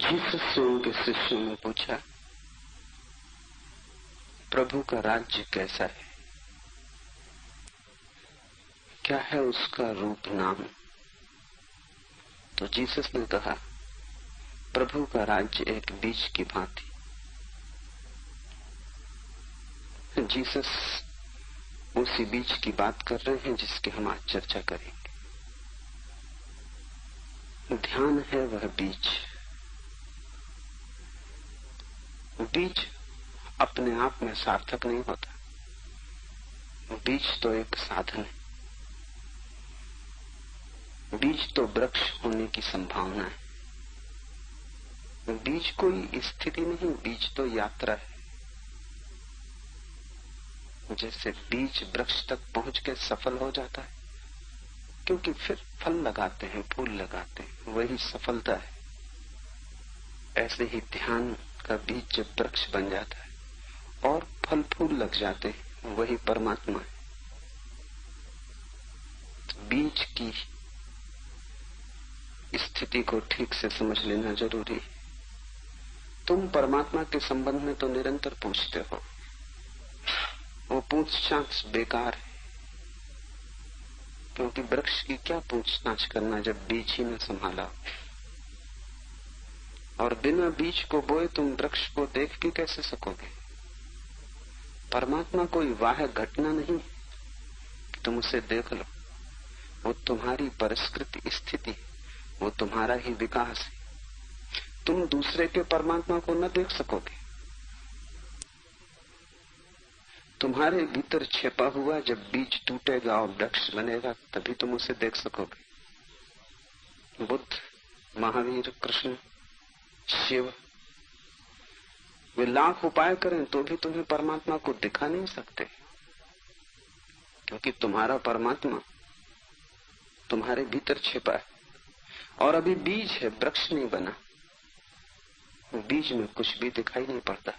Jesus से उनके शिष्यों ने पूछा, प्रभु का राज्य कैसा है? क्या है उसका रूप नाम? तो जीसस ने कहा, प्रभु का राज्य एक बीज की भांति। जीसस उसी बीज की बात कर रहे हैं जिसकी हम आज चर्चा करेंगे। ध्यान है वह बीज। बीज अपने आप में सार्थक नहीं होता। बीज तो एक साधन है। बीज तो वृक्ष होने की संभावना है। बीज कोई स्थिति नहीं, बीज तो यात्रा है। जैसे बीज वृक्ष तक पहुंच के सफल हो जाता है, क्योंकि फिर फल लगाते हैं, फूल लगाते हैं, वही सफलता है। ऐसे ही ध्यान का बीज जब वृक्ष बन जाता है और फल फूल लग जाते हैं, वही परमात्मा है। तो बीज की स्थिति को ठीक से समझ लेना जरूरी है। तुम परमात्मा के संबंध में तो निरंतर पूछते हो, वो पूछताछ बेकार है, क्योंकि वृक्ष की क्या पूछताछ करना जब बीज ही न संभाला। और बिना बीज को बोए तुम वृक्ष को देख भी कैसे सकोगे? परमात्मा कोई वाह्य घटना नहीं कि तुम उसे देख लो। वो तुम्हारी परिष्कृत स्थिति, वो तुम्हारा ही विकास है। तुम दूसरे के परमात्मा को न देख सकोगे। तुम्हारे भीतर छिपा हुआ जब बीज टूटेगा और वृक्ष बनेगा, तभी तुम उसे देख सकोगे। बुद्ध, महावीर, कृष्ण, शिव, वे लाख उपाय करें तो भी तुम्हें परमात्मा को दिखा नहीं सकते, क्योंकि तुम्हारा परमात्मा तुम्हारे भीतर छिपा है। और अभी बीज है, वृक्ष नहीं बना। बीज में कुछ भी दिखाई नहीं पड़ता।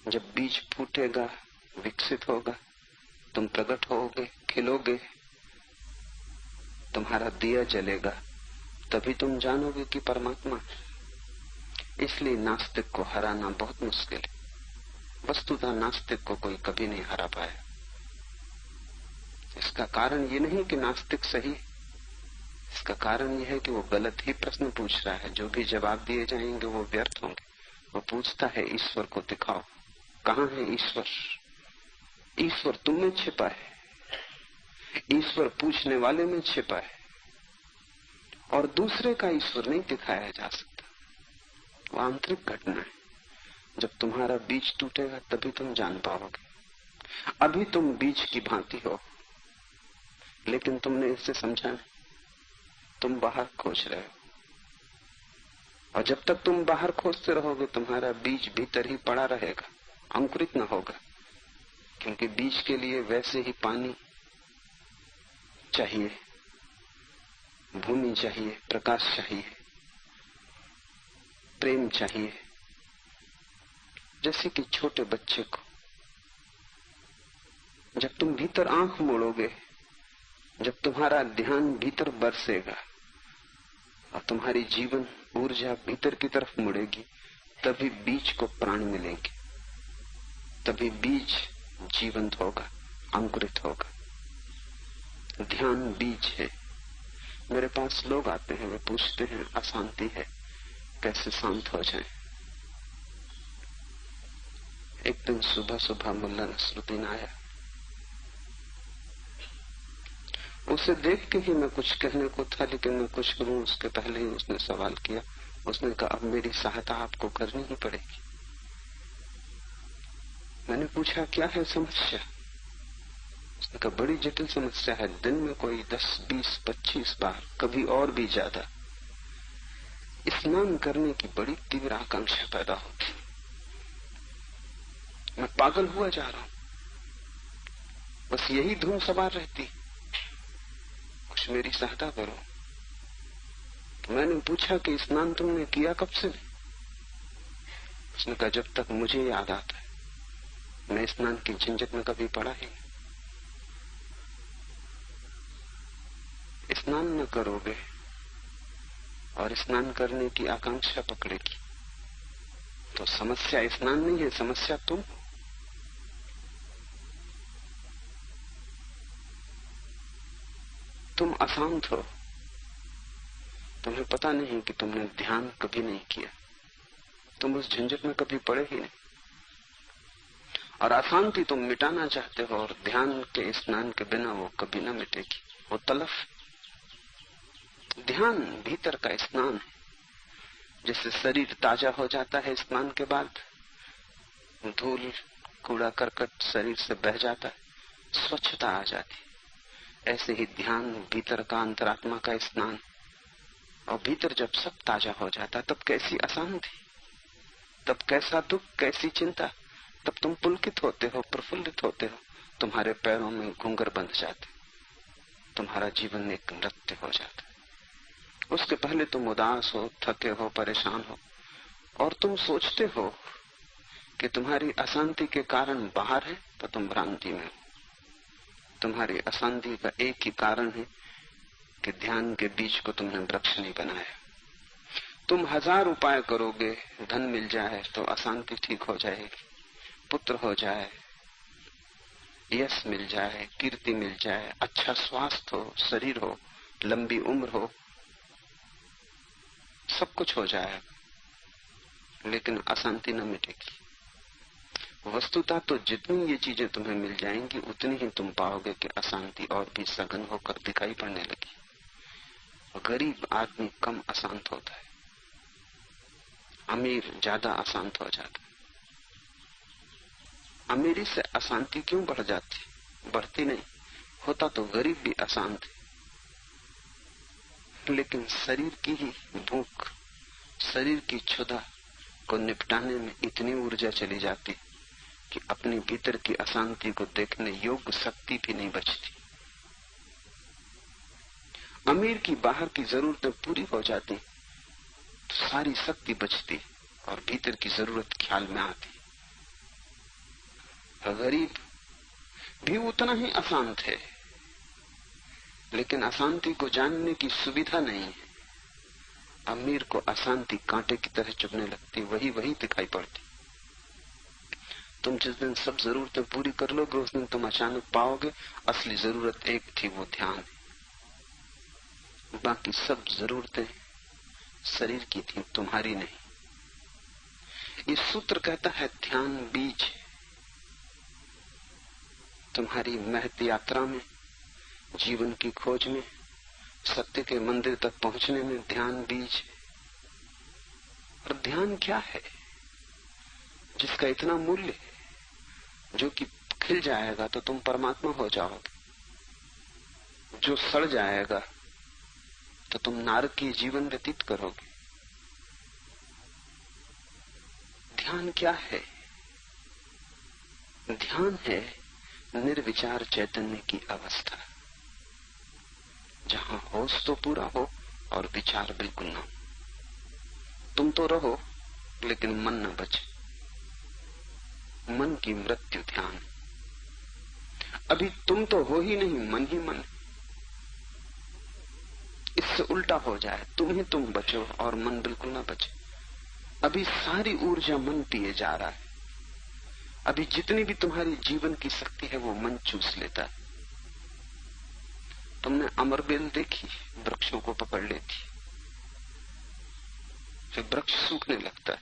जब बीज फूटेगा, विकसित होगा, तुम प्रकट होगे, खिलोगे, तुम्हारा दिया जलेगा, तभी तुम जानोगे कि परमात्मा। इसलिए नास्तिक को हराना बहुत मुश्किल है। वस्तुतः नास्तिक को कोई कभी नहीं हरा पाया। इसका कारण ये नहीं कि नास्तिक सही, इसका कारण यह है कि वो गलत ही प्रश्न पूछ रहा है। जो भी जवाब दिए जाएंगे वो व्यर्थ होंगे। वो पूछता है, ईश्वर को दिखाओ, कहां है ईश्वर? ईश्वर तुम में छिपा है, ईश्वर पूछने वाले में छिपा है, और दूसरे का ईश्वर नहीं दिखाया जा सकता। वो आंतरिक घटना है। जब तुम्हारा बीज टूटेगा तभी तुम जान पाओगे। अभी तुम बीज की भांति हो, लेकिन तुमने इससे समझा नहीं। तुम बाहर खोज रहे हो, और जब तक तुम बाहर खोजते रहोगे तुम्हारा बीज भीतर ही पड़ा रहेगा, अंकुरित न होगा। क्योंकि बीज के लिए वैसे ही पानी चाहिए, भूमि चाहिए, प्रकाश चाहिए, प्रेम चाहिए। जैसे कि छोटे बच्चे को जब तुम भीतर आंख मोड़ोगे, जब तुम्हारा ध्यान भीतर बरसेगा और तुम्हारी जीवन ऊर्जा भीतर की तरफ मुड़ेगी, तभी बीज को प्राण मिलेंगे, तभी बीज जीवंत होगा, अंकुरित होगा। ध्यान बीज है। मेरे पास लोग आते हैं, वे पूछते हैं, अशांति है, कैसे शांत हो जाएं? एक दिन सुबह सुबह मुल्ला नसरुद्दीन आया। उसे देख के ही मैं कुछ कहने को था, लेकिन मैं कुछ करूं उसके पहले ही उसने सवाल किया। उसने कहा, अब मेरी सहायता आपको करनी ही पड़ेगी। मैंने पूछा, क्या है समस्या? उसने कहा, बड़ी जटिल समस्या है। दिन में कोई 10, 20, 25 बार, कभी और भी ज्यादा स्नान करने की बड़ी तीव्र आकांक्षा पैदा होती। मैं पागल हुआ जा रहा हूं, बस यही धुन सवार रहती, कुछ मेरी सहायता करो। मैंने पूछा कि स्नान तुमने किया कब से? उसने कहा, जब तक मुझे याद आता है। मैं स्नान की झंझट में कभी पड़ा ही नहीं। स्नान न करोगे और स्नान करने की आकांक्षा पकड़ेगी। तो समस्या स्नान नहीं है, समस्या तुम। तुम अशांत हो, तुम्हें पता नहीं कि तुमने ध्यान कभी नहीं किया, तुम उस झंझट में कभी पड़े ही नहीं। और अशांति तुम मिटाना चाहते हो, और ध्यान के स्नान के बिना वो कभी ना मिटेगी, वो तलफ। ध्यान भीतर का स्नान है। जैसे शरीर ताजा हो जाता है स्नान के बाद, धूल कूड़ा करकट शरीर से बह जाता है, स्वच्छता आ जाती। ऐसे ही ध्यान भीतर का अंतरात्मा का स्नान। और भीतर जब सब ताजा हो जाता तब कैसी अशांति, तब कैसा दुख, कैसी चिंता। तब तुम पुलकित होते हो, प्रफुल्लित होते हो, तुम्हारे पैरों में घूंघर बंध जाते, तुम्हारा जीवन एक नृत्य हो जाता। उसके पहले तुम उदास हो, थके हो, परेशान हो, और तुम सोचते हो कि तुम्हारी अशांति के कारण बाहर है, तो तुम भ्रांति में हो। तुम्हारी अशांति का एक ही कारण है कि ध्यान के बीज को तुमने वृक्ष नहीं बनाया। तुम 1000 उपाय करोगे, धन मिल जाए तो अशांति ठीक हो जाएगी, पुत्र हो जाए, यश मिल जाए, कीर्ति मिल जाए, अच्छा स्वास्थ्य हो, शरीर हो, लंबी उम्र हो, सब कुछ हो जाएगा, लेकिन अशांति न मिटेगी। वस्तुतः तो जितनी ये चीजें तुम्हें मिल जाएंगी उतनी ही तुम पाओगे कि अशांति और भी सघन होकर दिखाई पड़ने लगी। गरीब आदमी कम अशांत होता है, अमीर ज्यादा अशांत हो जाता है। अमीरी से अशांति क्यों बढ़ जाती? बढ़ती नहीं, होता तो गरीब भी अशांत है, लेकिन शरीर की ही भूख, शरीर की क्षुधा को निपटाने में इतनी ऊर्जा चली जाती कि अपने भीतर की अशांति को देखने योग्य शक्ति भी नहीं बचती। अमीर की बाहर की जरूरतें पूरी हो जाती तो सारी शक्ति बचती और भीतर की जरूरत ख्याल में आती। गरीब भी उतना ही अशांत है, लेकिन अशांति को जानने की सुविधा नहीं है। अमीर को अशांति कांटे की तरह चुभने लगती, वही वही दिखाई पड़ती। तुम जिस दिन सब जरूरतें पूरी कर लोगे उस दिन तुम अचानक पाओगे असली जरूरत एक थी, वो ध्यान है। बाकी सब जरूरतें शरीर की थी, तुम्हारी नहीं। ये सूत्र कहता है ध्यान बीज। तुम्हारी महत यात्रा में, जीवन की खोज में, सत्य के मंदिर तक पहुंचने में ध्यान बीज। और ध्यान क्या है जिसका इतना मूल्य है, जो कि खिल जाएगा तो तुम परमात्मा हो जाओगे, जो सड़ जाएगा तो तुम नारकीय जीवन व्यतीत करोगे। ध्यान क्या है? ध्यान है निर्विचार चैतन्य की अवस्था, जहां होश तो पूरा हो और विचार बिल्कुल ना हो। तुम तो रहो लेकिन मन न बचे। मन की मृत्यु ध्यान। अभी तुम तो हो ही नहीं, मन ही मन। इससे उल्टा हो जाए, तुम ही तुम बचो और मन बिल्कुल ना बचे। अभी सारी ऊर्जा मन पिए जा रहा है। अभी जितनी भी तुम्हारी जीवन की शक्ति है वो मन चूस लेता है। तुमने अमरबेल देखी, वृक्षों को पकड़ लेती, फिर वृक्ष सूखने लगता है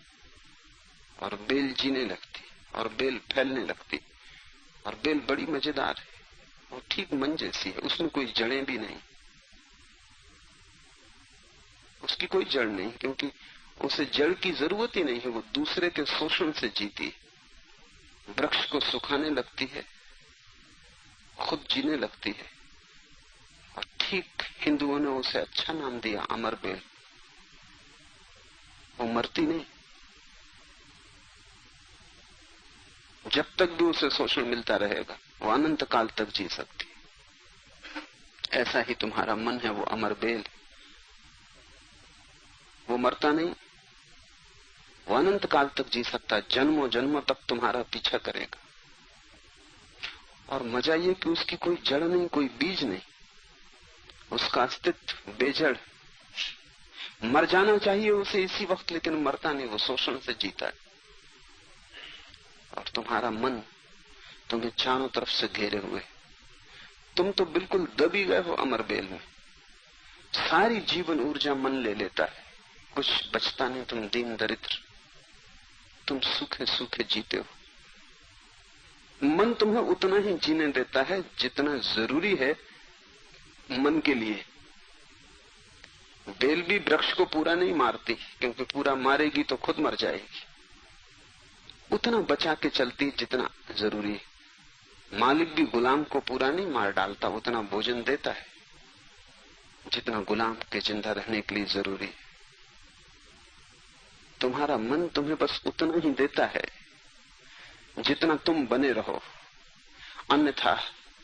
और बेल जीने लगती और बेल फैलने लगती। और बेल बड़ी मजेदार है, वो ठीक मन जैसी है, उसमें कोई जड़ें भी नहीं, उसकी कोई जड़ नहीं, क्योंकि उसे जड़ की जरूरत ही नहीं है, वो दूसरे के शोषण से जीती है। वृक्ष को सुखाने लगती है, खुद जीने लगती है। और ठीक हिंदुओं ने उसे अच्छा नाम दिया, अमरबेल। वो मरती नहीं, जब तक भी उसे शोषण मिलता रहेगा वो अनंत काल तक जी सकती। ऐसा ही तुम्हारा मन है, वो अमरबेल, वो मरता नहीं, वो अनंत काल तक जी सकता है, जन्मों जन्मों तक तुम्हारा पीछा करेगा। और मजा ये कि उसकी कोई जड़ नहीं, कोई बीज नहीं, उसका अस्तित्व बेजड़। मर जाना चाहिए उसे इसी वक्त, लेकिन मरता नहीं, वो शोषण से जीता है। और तुम्हारा मन तुम्हें चारों तरफ से घेरे हुए, तुम तो बिल्कुल दबी गए हो अमरबेल में। सारी जीवन ऊर्जा मन ले लेता है, कुछ बचता नहीं। तुम दीन दरिद्र, तुम सूखे सूखे जीते हो। मन तुम्हें उतना ही जीने देता है जितना जरूरी है मन के लिए। बेल भी वृक्ष को पूरा नहीं मारती, क्योंकि पूरा मारेगी तो खुद मर जाएगी। उतना बचा के चलती जितना जरूरी है। मालिक भी गुलाम को पूरा नहीं मार डालता, उतना भोजन देता है जितना गुलाम के जिंदा रहने के लिए जरूरी है। तुम्हारा मन तुम्हें बस उतना ही देता है जितना तुम बने रहो, अन्यथा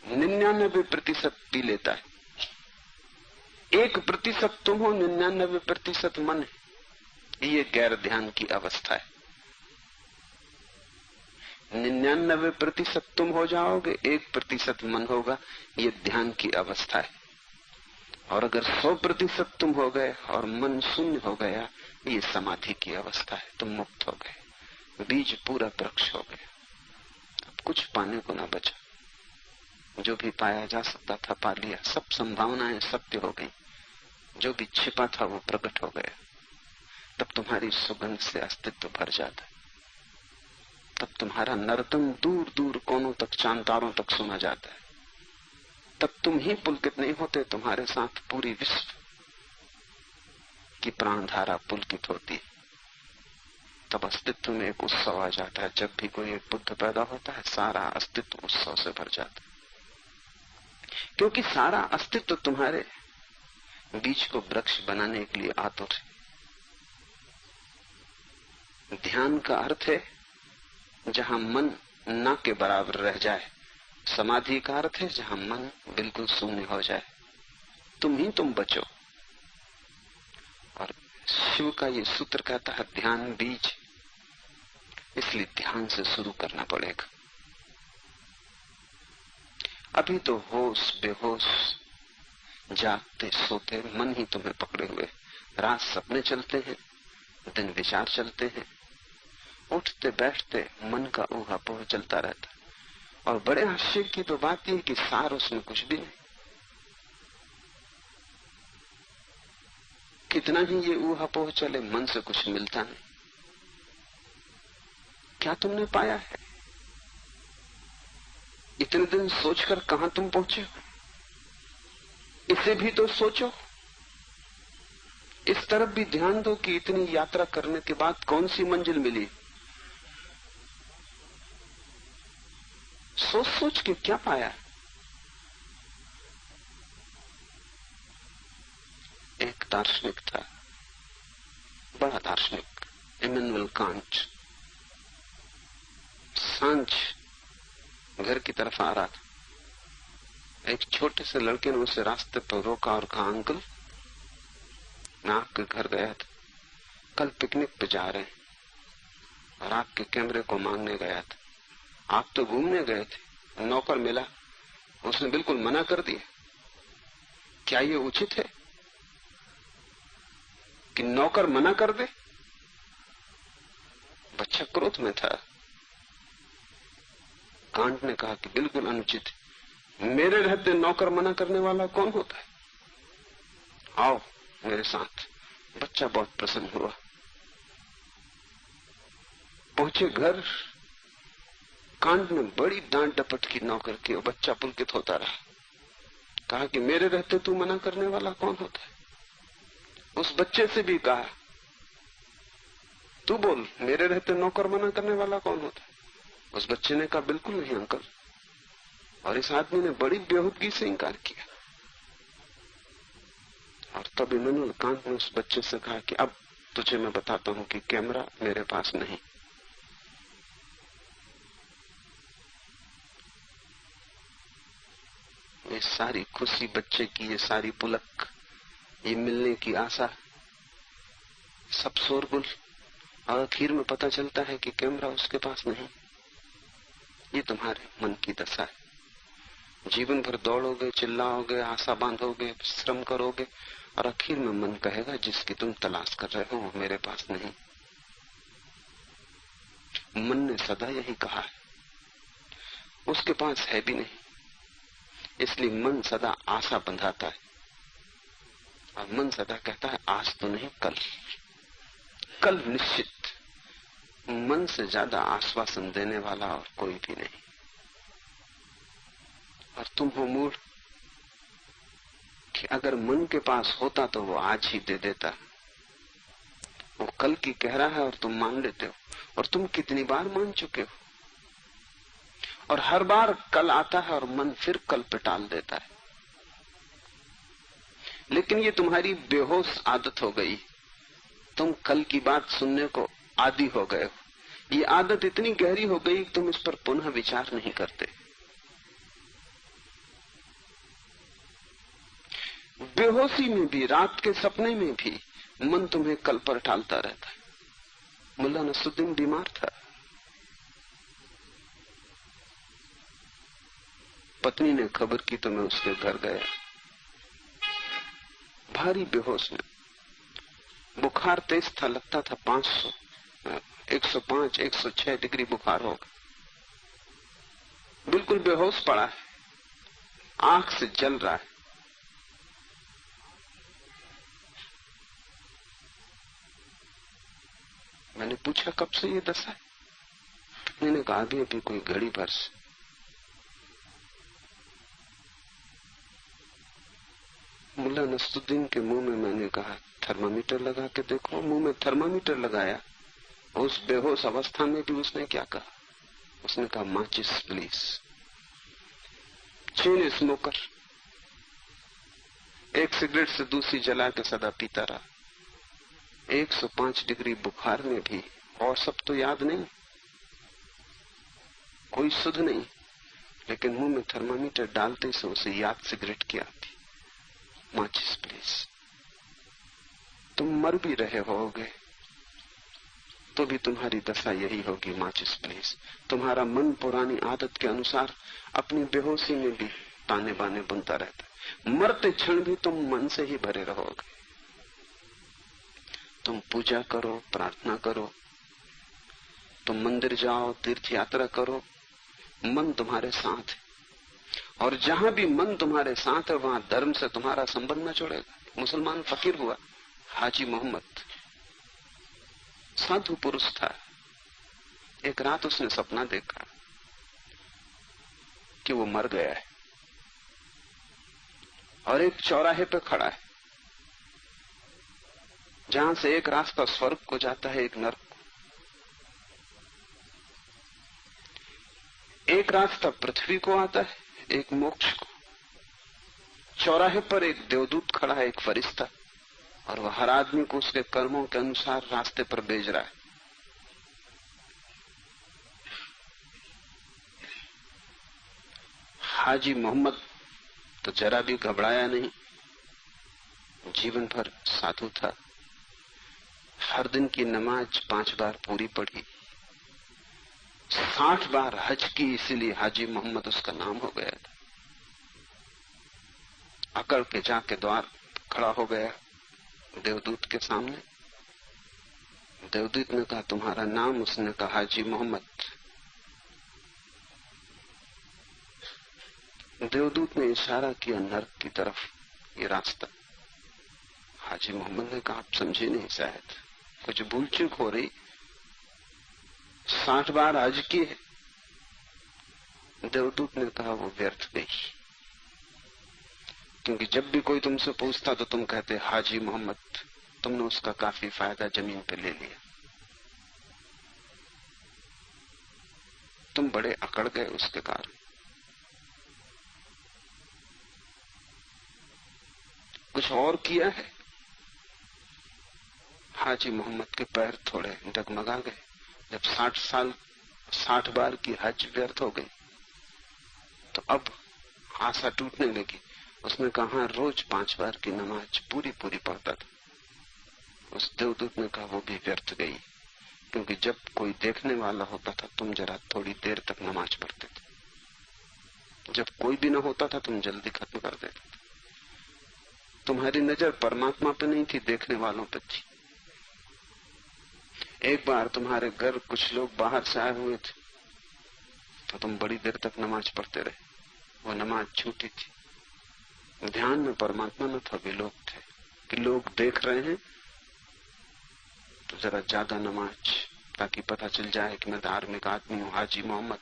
99% पी लेता है। 1% तुम हो, 99% मन है। ये गैर ध्यान की अवस्था है। 99% तुम हो जाओगे, 1% मन होगा, ये ध्यान की अवस्था है। और अगर 100% तुम हो गए और मन शून्य हो गया, ये समाधि की अवस्था है। तुम मुक्त हो गए, बीज पूरा वृक्ष हो गया। अब कुछ पाने को ना बचा। जो भी पाया जा सकता था पा लिया, सब संभावनाएं सत्य हो गई। जो भी छिपा था वो प्रकट हो गया। तब तुम्हारी सुगंध से अस्तित्व भर जाता है। तब तुम्हारा नर्तन दूर दूर कोनों तक, चांतारों तक सुना जाता है। तब तुम ही पुलकित नहीं होते, तुम्हारे साथ पूरी विश्व की प्राणधारा पुलकित होती है। तब अस्तित्व में एक उत्सव आ जाता है। जब भी कोई एक बुद्ध पैदा होता है, सारा अस्तित्व उत्सव से भर जाता है, क्योंकि सारा अस्तित्व तुम्हारे बीज को वृक्ष बनाने के लिए आतुर है। ध्यान का अर्थ है जहां मन ना के बराबर रह जाए। समाधि का अर्थ है जहां मन बिल्कुल शून्य हो जाए। तुम ही तुम बचो। और शिव का ये सूत्र कहता है ध्यान बीज, इसलिए ध्यान से शुरू करना पड़ेगा। अभी तो होश बेहोश, जागते सोते मन ही तुम्हें पकड़े हुए। रात सपने चलते हैं, दिन विचार चलते हैं, उठते बैठते मन का ऊहापोह चलता रहता है। और बड़े आश्चर्य की तो बात यह कि सार उसमें कुछ भी नहीं। कितना ही ये ऊहापोह चले, मन से कुछ मिलता नहीं। क्या तुमने पाया है? इतने दिन सोचकर कहां तुम पहुंचे हो? इसे भी तो सोचो। इस तरफ भी ध्यान दो कि इतनी यात्रा करने के बाद कौन सी मंजिल मिली। सोच सोच के क्या पाया? एक दार्शनिक था, बड़ा दार्शनिक, इमैनुअल कांट। सांझ घर की तरफ आ रहा था। एक छोटे से लड़के ने उसे रास्ते पर रोका और कहा, अंकल मैं आपके घर गया था, कल पिकनिक पे जा रहे हैं और आपके कैमरे को मांगने गया था। आप तो घूमने गए थे, नौकर मिला, उसने बिल्कुल मना कर दिया। क्या ये उचित है कि नौकर मना कर दे? बच्चा क्रोध में था। कांट ने कहा कि बिल्कुल अनुचित है। मेरे रहते नौकर मना करने वाला कौन होता है? आओ मेरे साथ। बच्चा बहुत प्रसन्न हुआ। पहुंचे घर, कांट ने बड़ी डांट डपट की नौकर की और बच्चा पुलकित होता रहा। कहा कि मेरे रहते तू मना करने वाला कौन होता है? उस बच्चे से भी कहा, तू बोल, मेरे रहते नौकर मना करने वाला कौन होता है? उस बच्चे ने कहा, बिल्कुल नहीं अंकल। और इस आदमी ने बड़ी बेहूदगी से इंकार किया। और तब इमैनुअल कांट ने उस बच्चे से कहा कि अब तुझे मैं बताता हूं कि कैमरा मेरे पास नहीं। ये सारी खुशी बच्चे की, ये सारी पुलक, ये मिलने की आशा, सब शोरगुल, और आखिर में पता चलता है कि कैमरा उसके पास नहीं। ये तुम्हारे मन की दशा है। जीवन भर दौड़ोगे, चिल्लाओगे, आशा बांधोगे, श्रम करोगे, और आखिर में मन कहेगा जिसकी तुम तलाश कर रहे हो वो मेरे पास नहीं। मन ने सदा यही कहा है, उसके पास है भी नहीं, इसलिए मन सदा आशा बंधाता है। और मन सदा कहता है आज तो नहीं, कल, कल निश्चित। मन से ज्यादा आश्वासन देने वाला और कोई भी नहीं। और तुम हो मूढ़ कि अगर मन के पास होता तो वो आज ही दे देता। वो कल की कह रहा है और तुम मान लेते हो, और तुम कितनी बार मान चुके हो। और हर बार कल आता है और मन फिर कल पे टाल देता है। लेकिन ये तुम्हारी बेहोश आदत हो गई, तुम कल की बात सुनने को आदी हो गए हो। ये आदत इतनी गहरी हो गई कि तुम इस पर पुनः विचार नहीं करते। बेहोशी में भी, रात के सपने में भी मन तुम्हें कल पर टालता रहता है। मुल्ला नसरुद्दीन बीमार था, पत्नी ने खबर की तो मैं उसके घर गया। भारी बेहोश में, बुखार तेज था, लगता था 500, 105, 106 डिग्री बुखार होगा। बिल्कुल बेहोश पड़ा है, आंख से जल रहा है। मैंने पूछा कब से ये दशा है? पत्नी ने कहा अभी कोई घड़ी भर से। मुल्ला नसरुद्दीन के मुंह में मैंने कहा थर्मामीटर लगा के देखो। मुंह में थर्मामीटर लगाया, उस बेहोश अवस्था में भी उसने क्या कहा? उसने कहा माचिस प्लीज। चेन स्मोकर, एक सिगरेट से दूसरी जला के सदा पीता रहा। 105 डिग्री बुखार में भी, और सब तो याद नहीं, कोई सुध नहीं, लेकिन मुंह में थर्मामीटर डालते से उसे याद सिगरेट की आती। माचिस प्लीज। तुम मर भी रहे होगे तो भी तुम्हारी दशा यही होगी, माचिस प्लीज। तुम्हारा मन पुरानी आदत के अनुसार अपनी बेहोशी में भी ताने बाने बुनता रहता है। मरते क्षण भी तुम मन से ही भरे रहोगे। तुम पूजा करो, प्रार्थना करो, तुम मंदिर जाओ, तीर्थ यात्रा करो, मन तुम्हारे साथ है। और जहां भी मन तुम्हारे साथ है वहां धर्म से तुम्हारा संबंध न छोड़ेगा। मुसलमान फकीर हुआ हाजी मोहम्मद, साधु पुरुष था। एक रात उसने सपना देखा कि वो मर गया है और एक चौराहे पे खड़ा है, जहां से एक रास्ता स्वर्ग को जाता है, एक नरक को। एक रास्ता पृथ्वी को आता है, एक मोक्ष को। चौराहे पर एक देवदूत खड़ा है, एक फरिश्ता, और वह हर आदमी को उसके कर्मों के अनुसार रास्ते पर भेज रहा है। हाजी मोहम्मद तो जरा भी घबराया नहीं, जीवन भर साधु था। हर दिन की नमाज 5 बार पूरी पढ़ी, 60 बार हज की, इसीलिए हाजी मोहम्मद उसका नाम हो गया था। अकड़ के जाके द्वार खड़ा हो गया देवदूत के सामने। देवदूत ने कहा तुम्हारा नाम? उसने कहा हाजी मोहम्मद। देवदूत ने इशारा किया नर्क की तरफ, ये रास्ता। हाजी मोहम्मद ने कहा आप समझे नहीं, शायद कुछ भूल चूक हो रही। 60 बार हज की है। देवदूत ने कहा वो व्यर्थ गई, क्योंकि जब भी कोई तुमसे पूछता तो तुम कहते हाजी मोहम्मद। तुमने उसका काफी फायदा जमीन पे ले लिया। तुम बड़े अकड़ गए उसके कारण। कुछ और किया है? हाजी मोहम्मद के पैर थोड़े डगमगा गए। जब 60 बार की हज व्यर्थ हो गई तो अब आशा टूटने लगी। उसने कहा रोज 5 बार की नमाज पूरी पढ़ता था। उस देवदूत ने कहा वो भी व्यर्थ गई, क्योंकि जब कोई देखने वाला होता था तुम जरा थोड़ी देर तक नमाज पढ़ते थे, जब कोई भी ना होता था तुम जल्दी खत्म कर देते थे। तुम्हारी नजर परमात्मा पे नहीं थी, देखने वालों पे थी। एक बार तुम्हारे घर कुछ लोग बाहर से आए हुए थे, तो तुम बड़ी देर तक नमाज पढ़ते रहे। वो नमाज छूटी थी। ध्यान में परमात्मा न था, वे लोग थे कि लोग देख रहे हैं तो जरा ज्यादा नमाज, ताकि पता चल जाए कि मैं धार्मिक आदमी हूं, हाजी मोहम्मद।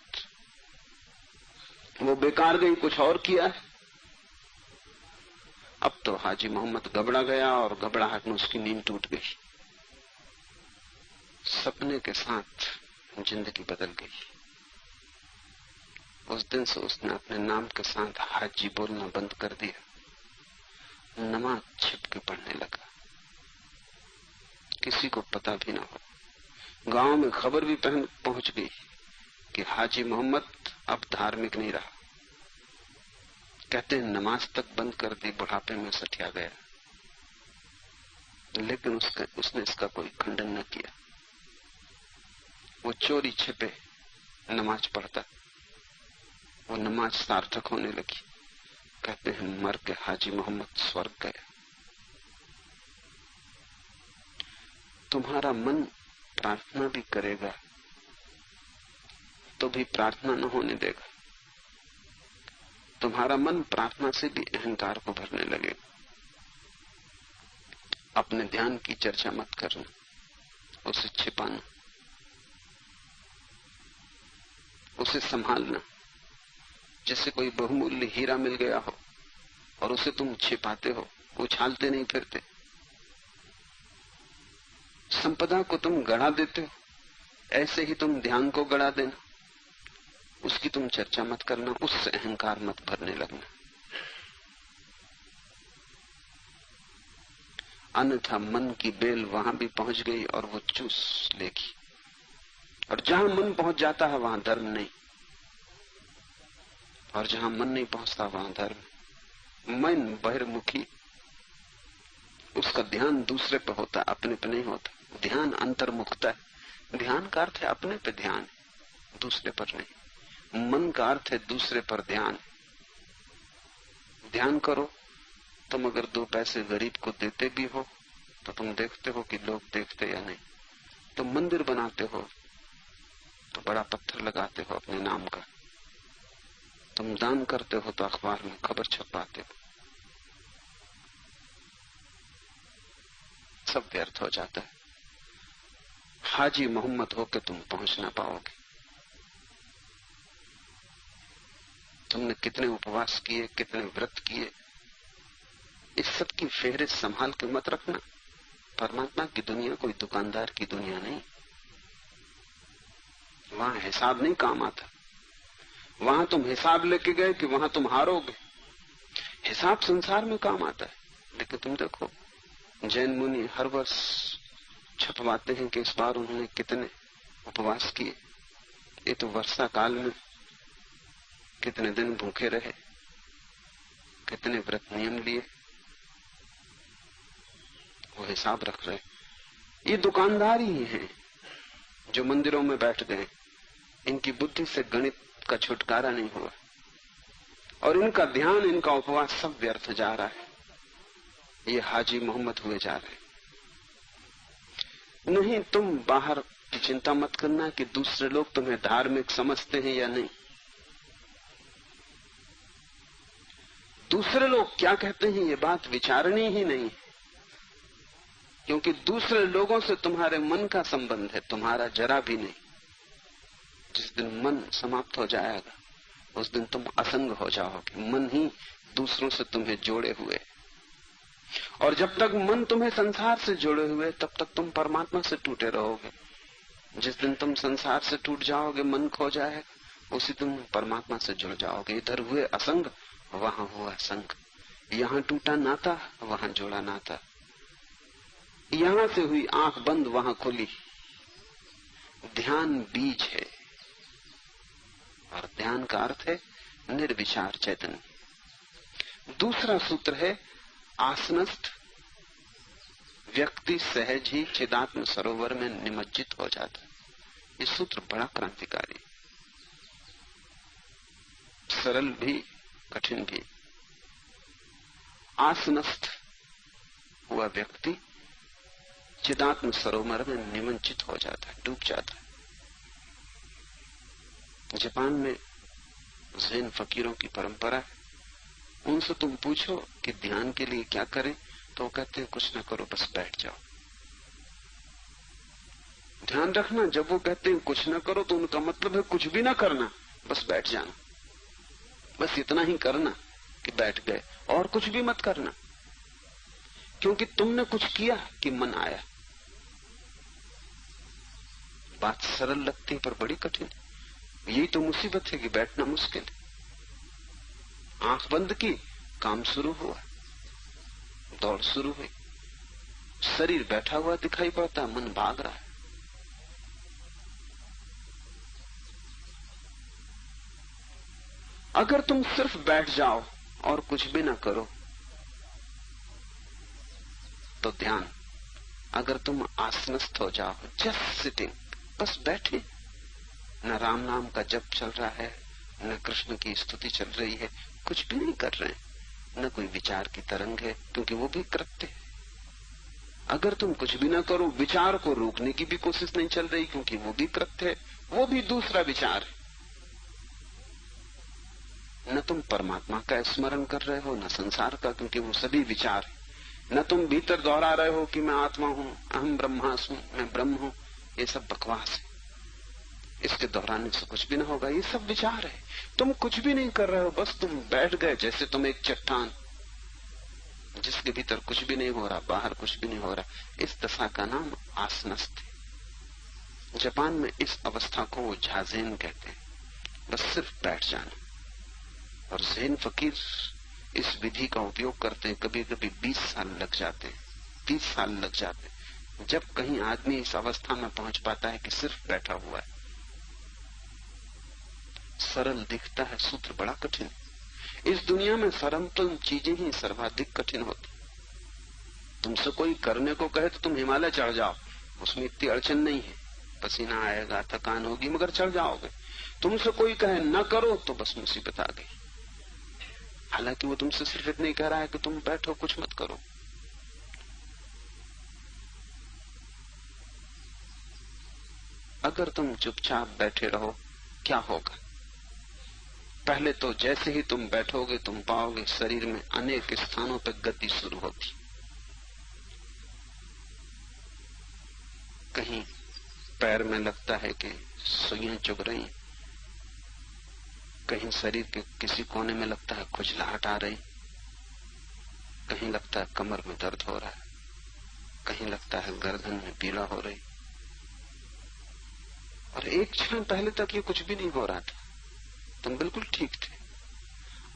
वो बेकार गई, कुछ और किया है। अब तो हाजी मोहम्मद घबरा गया और घबराहट में उसकी नींद टूट गई। सपने के साथ जिंदगी बदल गई। उस दिन से उसने अपने नाम के साथ हाजी बोलना बंद कर दिया। नमाज छिप के पढ़ने लगा, किसी को पता भी ना हो। गांव में खबर भी पहुंच गई कि हाजी मोहम्मद अब धार्मिक नहीं रहा। कहते हैं नमाज तक बंद कर दी, बुढ़ापे में सठिया गया। लेकिन उसने इसका कोई खंडन न किया। वो चोरी छिपे नमाज पढ़ता, वो नमाज सार्थक होने लगी। कहते हैं मर के हाजी मोहम्मद स्वर्ग गया। तुम्हारा मन प्रार्थना भी करेगा तो भी प्रार्थना न होने देगा। तुम्हारा मन प्रार्थना से भी अहंकार को भरने लगेगा। अपने ध्यान की चर्चा मत करना, उसे छिपाना, उसे संभालना। जैसे कोई बहुमूल्य हीरा मिल गया हो और उसे तुम छिपाते हो, उछालते नहीं फिरते। संपदा को तुम गड़ा देते हो, ऐसे ही तुम ध्यान को गड़ा देना। उसकी तुम चर्चा मत करना, उससे अहंकार मत भरने लगना। अन्यथा मन की बेल वहां भी पहुंच गई और वो चूस लेगी। और जहां मन पहुंच जाता है वहां धर्म नहीं, और जहां मन नहीं पहुंचता वहां धर्म। मन बहिर्मुखी, उसका ध्यान दूसरे पे होता, अपने पे नहीं होता। ध्यान अंतर्मुखता है। ध्यान का अर्थ है अपने पे ध्यान, दूसरे पर नहीं। मन का अर्थ है दूसरे पर ध्यान। ध्यान करो, तुम अगर 2 पैसे गरीब को देते भी हो तो तुम देखते हो कि लोग देखते या नहीं। तुम मंदिर बनाते हो तो बड़ा पत्थर लगाते हो अपने नाम का। तुम दान करते हो तो अखबार में खबर छपवाते हो। सब व्यर्थ हो जाता है। हाजी मोहम्मद होकर तुम पहुंच ना पाओगे। तुमने कितने उपवास किए, कितने व्रत किए, इस सब की फेहरिस्त संभाल के मत रखना। परमात्मा की दुनिया कोई दुकानदार की दुनिया नहीं। वहां हिसाब नहीं काम आता। वहां तुम हिसाब लेके गए कि वहां तुम हारोगे। हिसाब संसार में काम आता है। लेकिन तुम देखो, जैन मुनि हर वर्ष छपवाते हैं कि इस बार उन्होंने कितने उपवास किए। ये तो वर्षा काल में कितने दिन भूखे रहे, कितने व्रत नियम लिए, वो हिसाब रख रहे। ये दुकानदार ही हैं जो मंदिरों में बैठ गए। इनकी बुद्धि से गणित का छुटकारा नहीं हुआ और इनका ध्यान, इनका उपवास सब व्यर्थ जा रहा है। ये हाजी मोहम्मद हुए जा रहे। नहीं, तुम बाहर की चिंता मत करना कि दूसरे लोग तुम्हें धार्मिक समझते हैं या नहीं। दूसरे लोग क्या कहते हैं ये बात विचारनी ही नहीं, क्योंकि दूसरे लोगों से तुम्हारे मन का संबंध है, तुम्हारा जरा भी नहीं। जिस दिन मन समाप्त हो जाएगा उस दिन तुम असंग हो जाओगे। मन ही दूसरों से तुम्हें जोड़े हुए, और जब तक मन तुम्हें संसार से जोड़े हुए तब तक तुम परमात्मा से टूटे रहोगे। जिस दिन तुम संसार से टूट जाओगे, मन खो जाएगा, उसी दिन परमात्मा से जुड़ जाओगे। इधर हुए असंग, वहां हुआ संग। यहां टूटा नाता, वहां जोड़ा नाता। यहां से हुई आंख बंद, वहां खुली। ध्यान बीज है और ध्यान का अर्थ है निर्विचार चैतन्य। दूसरा सूत्र है आसनस्थ व्यक्ति सहज ही चिदात्म सरोवर में निमज्जित हो जाता है। ये सूत्र बड़ा क्रांतिकारी, सरल भी कठिन भी। आसनस्थ हुआ व्यक्ति चिदात्म सरोवर में निमंचित हो जाता है, डूब जाता है। जापान में ज़ेन फकीरों की परंपरा है। उनसे तुम पूछो कि ध्यान के लिए क्या करें, तो वो कहते हैं कुछ ना करो, बस बैठ जाओ। ध्यान रखना, जब वो कहते हैं कुछ ना करो तो उनका मतलब है कुछ भी ना करना, बस बैठ जाना। बस इतना ही करना कि बैठ गए, और कुछ भी मत करना, क्योंकि तुमने कुछ किया कि मन आया। बात सरल लगती है पर बड़ी कठिन है। यही तो मुसीबत है कि बैठना मुश्किल है। आंख बंद की, काम शुरू हुआ, दौड़ शुरू हुई, शरीर बैठा हुआ दिखाई पड़ता है, मन भाग रहा है। अगर तुम सिर्फ बैठ जाओ और कुछ भी ना करो तो ध्यान। अगर तुम आसनस्थ हो जाओ, जस्ट सिटिंग, बस बैठे, न राम नाम का जप चल रहा है, न कृष्ण की स्तुति चल रही है, कुछ भी नहीं कर रहे हैं, न कोई विचार की तरंग है, क्योंकि वो भी कृत्य है। अगर तुम कुछ भी ना करो, विचार को रोकने की भी कोशिश नहीं चल रही, क्योंकि वो भी कृत्य है, वो भी दूसरा विचार है। न तुम परमात्मा का स्मरण कर रहे हो, न संसार का, क्योंकि वो सभी विचार है। न तुम भीतर दोहरा रहे हो कि मैं आत्मा हूं, अहम ब्रह्मास्मि, मैं ब्रह्म हूं। ये सब बकवास है, इसके दोहराने से कुछ भी ना होगा। ये सब विचार है। तुम कुछ भी नहीं कर रहे हो, बस तुम बैठ गए, जैसे तुम एक चट्टान जिसके भीतर कुछ भी नहीं हो रहा, बाहर कुछ भी नहीं हो रहा। इस दशा का नाम आसनस्थ है। जापान में इस अवस्था को वो झाजेन कहते हैं, बस सिर्फ बैठ जाना। और ज़ेन फकीर इस विधि का उपयोग करते हैं। कभी कभी 20 साल लग जाते हैं, 30 साल लग जाते हैं, जब कहीं आदमी इस अवस्था में पहुंच पाता है कि सिर्फ बैठा हुआ है। सरल दिखता है, सूत्र बड़ा कठिन। इस दुनिया में सरल चीजें ही सर्वाधिक कठिन होती। तुमसे कोई करने को कहे तो तुम हिमालय चढ़ जाओ, उसमें इतनी अड़चन नहीं है, पसीना आएगा, थकान होगी, मगर चढ़ जाओगे। तुमसे कोई कहे न करो तो बस मुसीबत आ गई। हालांकि वो तुमसे सिर्फ इतना ही कह रहा है कि तुम बैठो, कुछ मत करो। अगर तुम चुपचाप बैठे रहो, क्या होगा? पहले तो जैसे ही तुम बैठोगे, तुम पाओगे शरीर में अनेक स्थानों पर गति शुरू होती। कहीं पैर में लगता है कि सुइयां चुभ रही, कहीं शरीर के किसी कोने में लगता है खुजलाहट आ रही, कहीं लगता है कमर में दर्द हो रहा है, कहीं लगता है गर्दन में पीड़ा हो रही। और एक क्षण पहले तक ये कुछ भी नहीं हो रहा था, तुम बिल्कुल ठीक थे।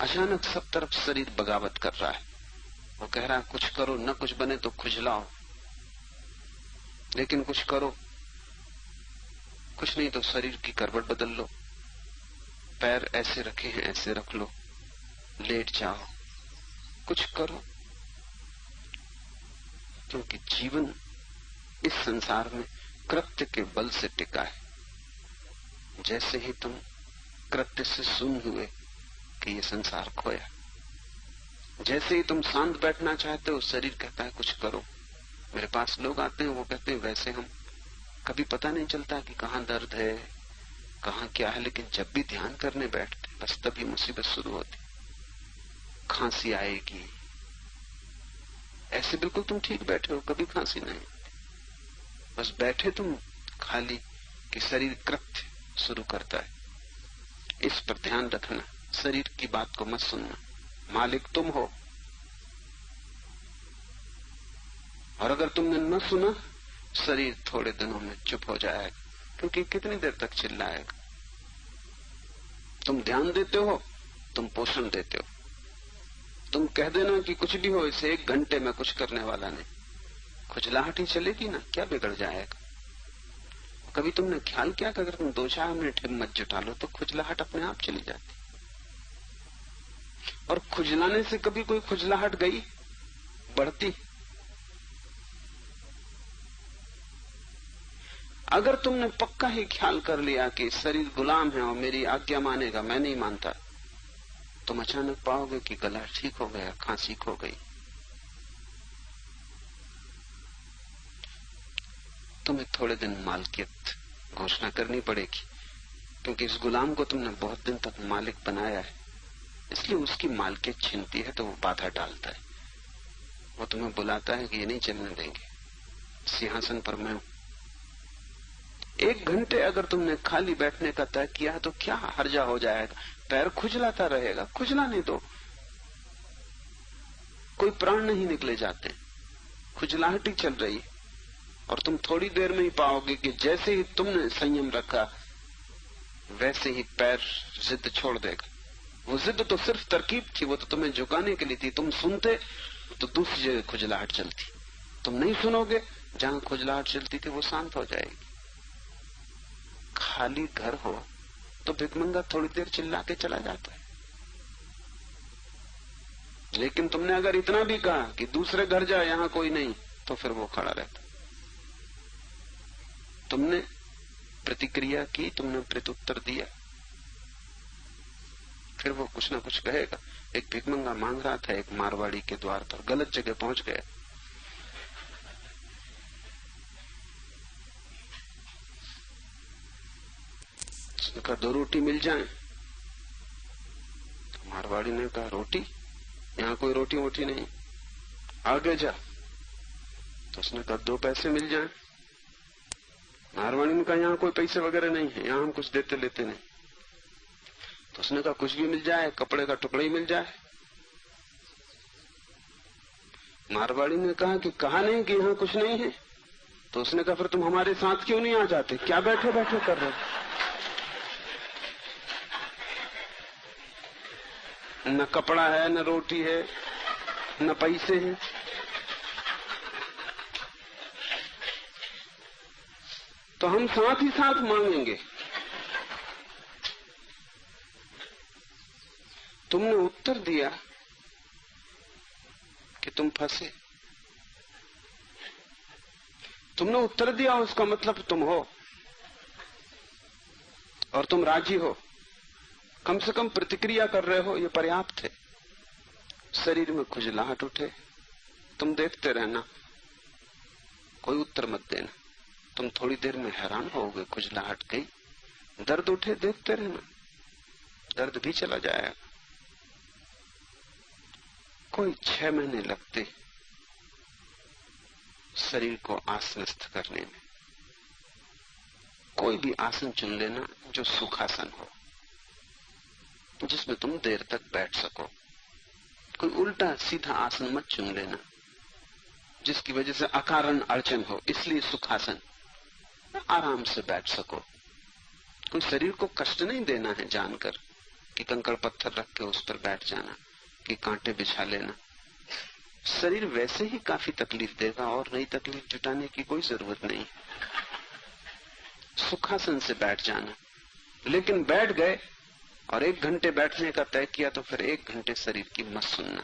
अचानक सब तरफ शरीर बगावत कर रहा है। वो कह रहा है कुछ करो, न कुछ बने तो खुजलाओ, लेकिन कुछ करो। कुछ नहीं तो शरीर की करवट बदल लो, पैर ऐसे रखे हैं ऐसे रख लो, लेट जाओ, कुछ करो। क्योंकि जीवन इस संसार में कृत्य के बल से टिका है। जैसे ही तुम कृत्य से सुन हुए कि ये संसार खोया, जैसे ही तुम शांत बैठना चाहते हो, शरीर कहता है कुछ करो। मेरे पास लोग आते हैं, वो कहते हैं वैसे हम कभी पता नहीं चलता कि कहाँ दर्द है, कहाँ क्या है, लेकिन जब भी ध्यान करने बैठते बस तभी मुसीबत शुरू होती। खांसी आएगी, ऐसे बिल्कुल तुम ठीक बैठे हो, कभी खांसी नहीं, बस बैठे तुम खाली कि शरीर कृत्य शुरू करता है। इस पर ध्यान रखना, शरीर की बात को मत सुनना, मालिक तुम हो। और अगर तुमने न सुना, शरीर थोड़े दिनों में चुप हो जाएगा, क्योंकि कितनी देर तक चिल्लाएगा। तुम ध्यान देते हो, तुम पोषण देते हो। तुम कह देना कि कुछ भी हो, इसे 1 घंटे में कुछ करने वाला नहीं, खुजलाहट ही चलेगी ना, क्या बिगड़ जाएगा। कभी तुमने ख्याल किया कि अगर तुम 2-4 मिनट हिम्मत जुटा लो तो खुजलाहट अपने आप चली जाती। और खुजलाने से कभी कोई खुजलाहट गई, बढ़ती। अगर तुमने पक्का ही ख्याल कर लिया कि शरीर गुलाम है और मेरी आज्ञा मानेगा, मैं नहीं मानता, तुम अचानक पाओगे कि गला ठीक हो गया, खांसी खो गई। तुम्हें थोड़े दिन मालकियत घोषणा करनी पड़ेगी, क्योंकि इस गुलाम को तुमने बहुत दिन तक मालिक बनाया है, इसलिए उसकी मालकियत छीनती है तो वो बाधा डालता है। वो तुम्हें बुलाता है कि ये नहीं चलने देंगे, सिंहासन पर मैं हूं। 1 घंटे अगर तुमने खाली बैठने का तय किया तो क्या हर्जा हो जाएगा? पैर खुजलाता रहेगा, खुजलाने दो, कोई प्राण नहीं निकले जाते, खुजलाहट ही चल रही है। और तुम थोड़ी देर में ही पाओगे कि जैसे ही तुमने संयम रखा वैसे ही पैर जिद छोड़ देगा। वो जिद तो सिर्फ तरकीब थी, वो तो तुम्हें झुकाने के लिए थी। तुम सुनते तो दूसरी जगह खुजलाहट चलती, तुम नहीं सुनोगे, जहां खुजलाहट चलती थी वो शांत हो जाएगी। खाली घर हो तो भिखमंगा थोड़ी देर चिल्ला के चला जाता है, लेकिन तुमने अगर इतना भी कहा कि दूसरे घर जा, यहां कोई नहीं, तो फिर वो खड़ा रहता। तुमने प्रतिक्रिया की, तुमने प्रत्युत्तर दिया, फिर वो कुछ ना कुछ कहेगा। एक भिखमंगा मांग रहा था एक मारवाड़ी के द्वार पर, गलत जगह पहुंच गया। उसने कहा 2 रोटी मिल जाएं। तो मारवाड़ी ने कहा रोटी? यहाँ कोई रोटी वोटी नहीं, आगे जा। तो उसने कहा 2 पैसे मिल जाएं। मारवाड़ी ने कहा यहाँ कोई पैसे वगैरह नहीं है, यहाँ हम कुछ देते लेते नहीं। तो उसने कहा कुछ भी मिल जाए, कपड़े का टुकड़ा ही मिल जाए। मारवाड़ी ने कहा कि कहा नहीं कि यहाँ कुछ नहीं है। तो उसने कहा फिर तुम हमारे साथ क्यों नहीं आ जाते, क्या बैठे बैठे कर रहे हो? न कपड़ा है, न रोटी है, न पैसे हैं। तो हम साथ ही साथ मांगेंगे। तुमने उत्तर दिया कि तुम फंसे। तुमने उत्तर दिया, उसका मतलब तुम हो और तुम राजी हो। कम से कम प्रतिक्रिया कर रहे हो, ये पर्याप्त है। शरीर में खुजलाहट उठे, तुम देखते रहना, कोई उत्तर मत देना। तुम थोड़ी देर में हैरान होगे, खुजलाहट गई। दर्द उठे, देखते रहना, दर्द भी चला जाएगा। कोई 6 महीने लगते शरीर को आसनस्थ करने में। कोई भी आसन चुन लेना जो सुखासन हो, जिसमें तुम देर तक बैठ सको। कोई उल्टा सीधा आसन मत चुन लेना जिसकी वजह से अकारण अड़चन हो, इसलिए सुखासन, आराम से बैठ सको। कोई शरीर को कष्ट नहीं देना है जानकर कि कंकड़ पत्थर रख के उस पर बैठ जाना, कि कांटे बिछा लेना। शरीर वैसे ही काफी तकलीफ देगा और नई तकलीफ जुटाने की कोई जरूरत नहीं। सुखासन से बैठ जाना। लेकिन बैठ गए और 1 घंटे बैठने का तय किया तो फिर 1 घंटे शरीर की मत सुनना।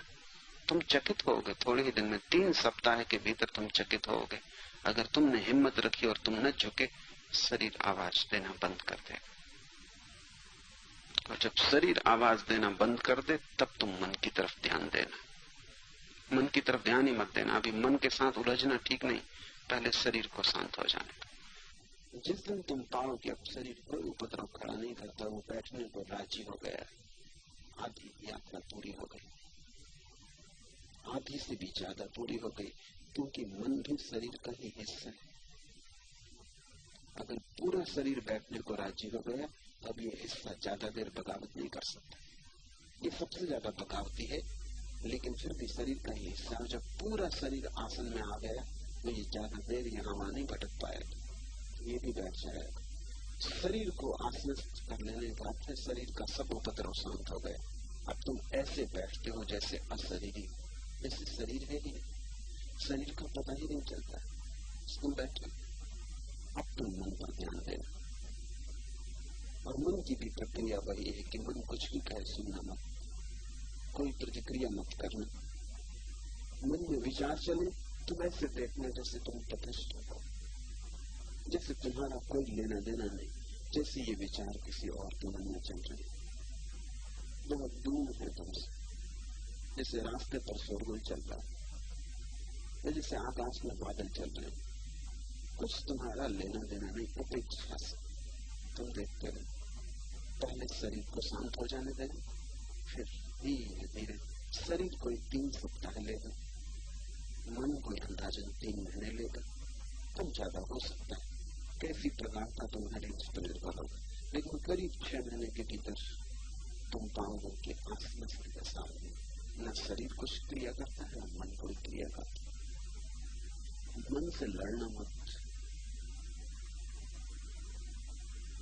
तुम चकित होगे, थोड़े ही दिन में, 3 सप्ताह के भीतर तुम चकित होगे। अगर तुमने हिम्मत रखी और तुम न झुके, शरीर आवाज देना बंद कर देगा। और जब शरीर आवाज देना बंद कर दे, तब तुम मन की तरफ ध्यान देना। मन की तरफ ध्यान ही मत देना। अभी मन के साथ उलझना ठीक नहीं, पहले शरीर को शांत हो जाने का। जिस दिन तुम पाओ कि अब शरीर कोई उपद्रव खड़ा नहीं करता, वो बैठने को राजी हो गया, आधी यात्रा पूरी हो गई, आधी से भी ज्यादा पूरी हो गई, क्योंकि मन भी शरीर का ही हिस्सा है। अगर पूरा शरीर बैठने को राजी हो गया, अब ये हिस्सा ज्यादा देर बगावत नहीं कर सकता। ये सबसे ज्यादा बगावती है, लेकिन फिर भी शरीर का ही हिस्सा। जब पूरा शरीर आसन में आ गया तो ये ज्यादा देर यहाँ वहां नहीं भटक पाएगा, ये भी बैठ जाएगा। शरीर को आसनस्थ कर लेने के बाद शरीर का सब उपद्रव शांत हो गया। अब तुम ऐसे बैठते हो जैसे अशरीरी, जैसे शरीर है ही, शरीर का पता ही नहीं चलता। तुम बैठे, अब तुम मन पर ध्यान देना। और मन की भी प्रक्रिया वही है कि मन कुछ भी कहे सुनना मत, कोई प्रतिक्रिया मत करना। मन में विचार चले तुम ऐसे देखना जैसे तुम तटस्थ हो, जैसे तुम्हारा कोई लेना देना नहीं, जैसे ये विचार किसी और के मन में चल रहे, बहुत दूर है तुमसे, जैसे रास्ते पर शोरगुल चल रहा है, जैसे आकाश में बादल चल रहे हैं। कुछ तुम्हारा लेना देना नहीं, उपेक्षा से तुम देखते रहो। पहले शरीर को शांत हो जाने देना, फिर धीरे धीरे शरीर कोई 3 सप्ताह लेगा, मन कोई अंदाजन 3 महीने लेगा, तुम ज्यादा हो सकता है। कैसी प्रकार का तुम्हारे इस पर निर्भर होगा, लेकिन करीब 6 महीने के भीतर तुम पाओगे कि आसमान के सामने न शरीर कुछ क्रिया करता है, न मन कोई क्रिया करता है। मन से लड़ना मत,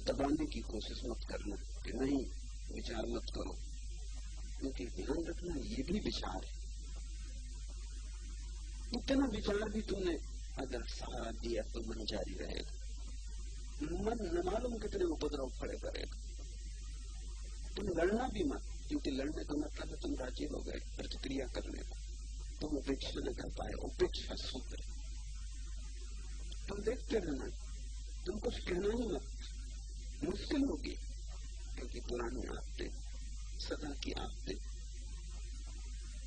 दबाने की कोशिश मत करना कि नहीं विचार मत करो, क्योंकि ध्यान रखना ये भी विचार है। इतना विचार भी तुमने अगर सहारा दिया तो मन जारी रहेगा। मन न मालूम कितने उपद्रव खड़े करेगा। तुम लड़ना भी मत, क्योंकि लड़ने का मतलब है तुम राजी हो गए प्रतिक्रिया करने का, तुम उपेक्षा न कर पाए। उपेक्षा सूत्र तुम देखते रहना, तुम कुछ कहना ही मत। मुश्किल होगी, क्योंकि पुरानी आदतें, सदा की आदतें,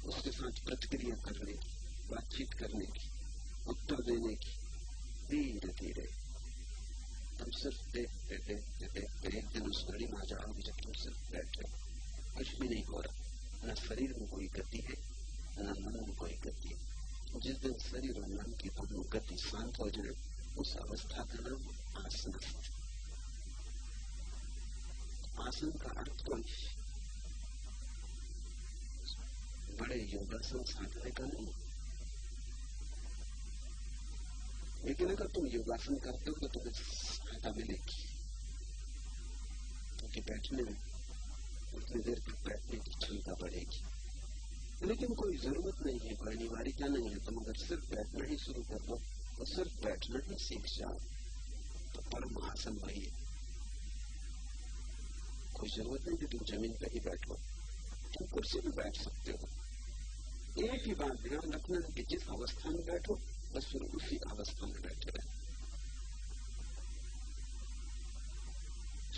उसके साथ प्रतिक्रिया करने की, बातचीत करने की, उत्तर देने की। धीरे धीरे तुम सिर्फ देखते देखते देखते एक दिन उस घड़ी में आ जाओगे जब तुम सिर्फ बैठे, कुछ भी नहीं हो रहा, न शरीर में कोई गति है न मन में कोई गति है। जिस दिन शरीर और मन की दोनों गति शांत हो जाए, उस अवस्था का नाम आसन। आसन का अर्थ कोई बड़े योगासन साधने का नहीं, लेकिन अगर तुम योगासन करते हो तो तुम्हें सहायता मिलेगी, क्योंकि बैठने में उतनी देर तक बैठने की क्षमता बढ़ेगी। लेकिन कोई जरूरत नहीं है, कोई अनिवार्यता नहीं है। तुम अगर सिर्फ बैठना ही शुरू कर दो और सिर्फ बैठना ही सीख जाओ तो परम आसन वही है। कोई जरूरत नहीं कि तुम जमीन पर ही बैठो, तुम कुर्सी पर बैठ सकते हो। एक ही बात ध्यान रखना कि जिस अवस्था में बैठो बस फिर उसी अवस्था में बैठे रहे।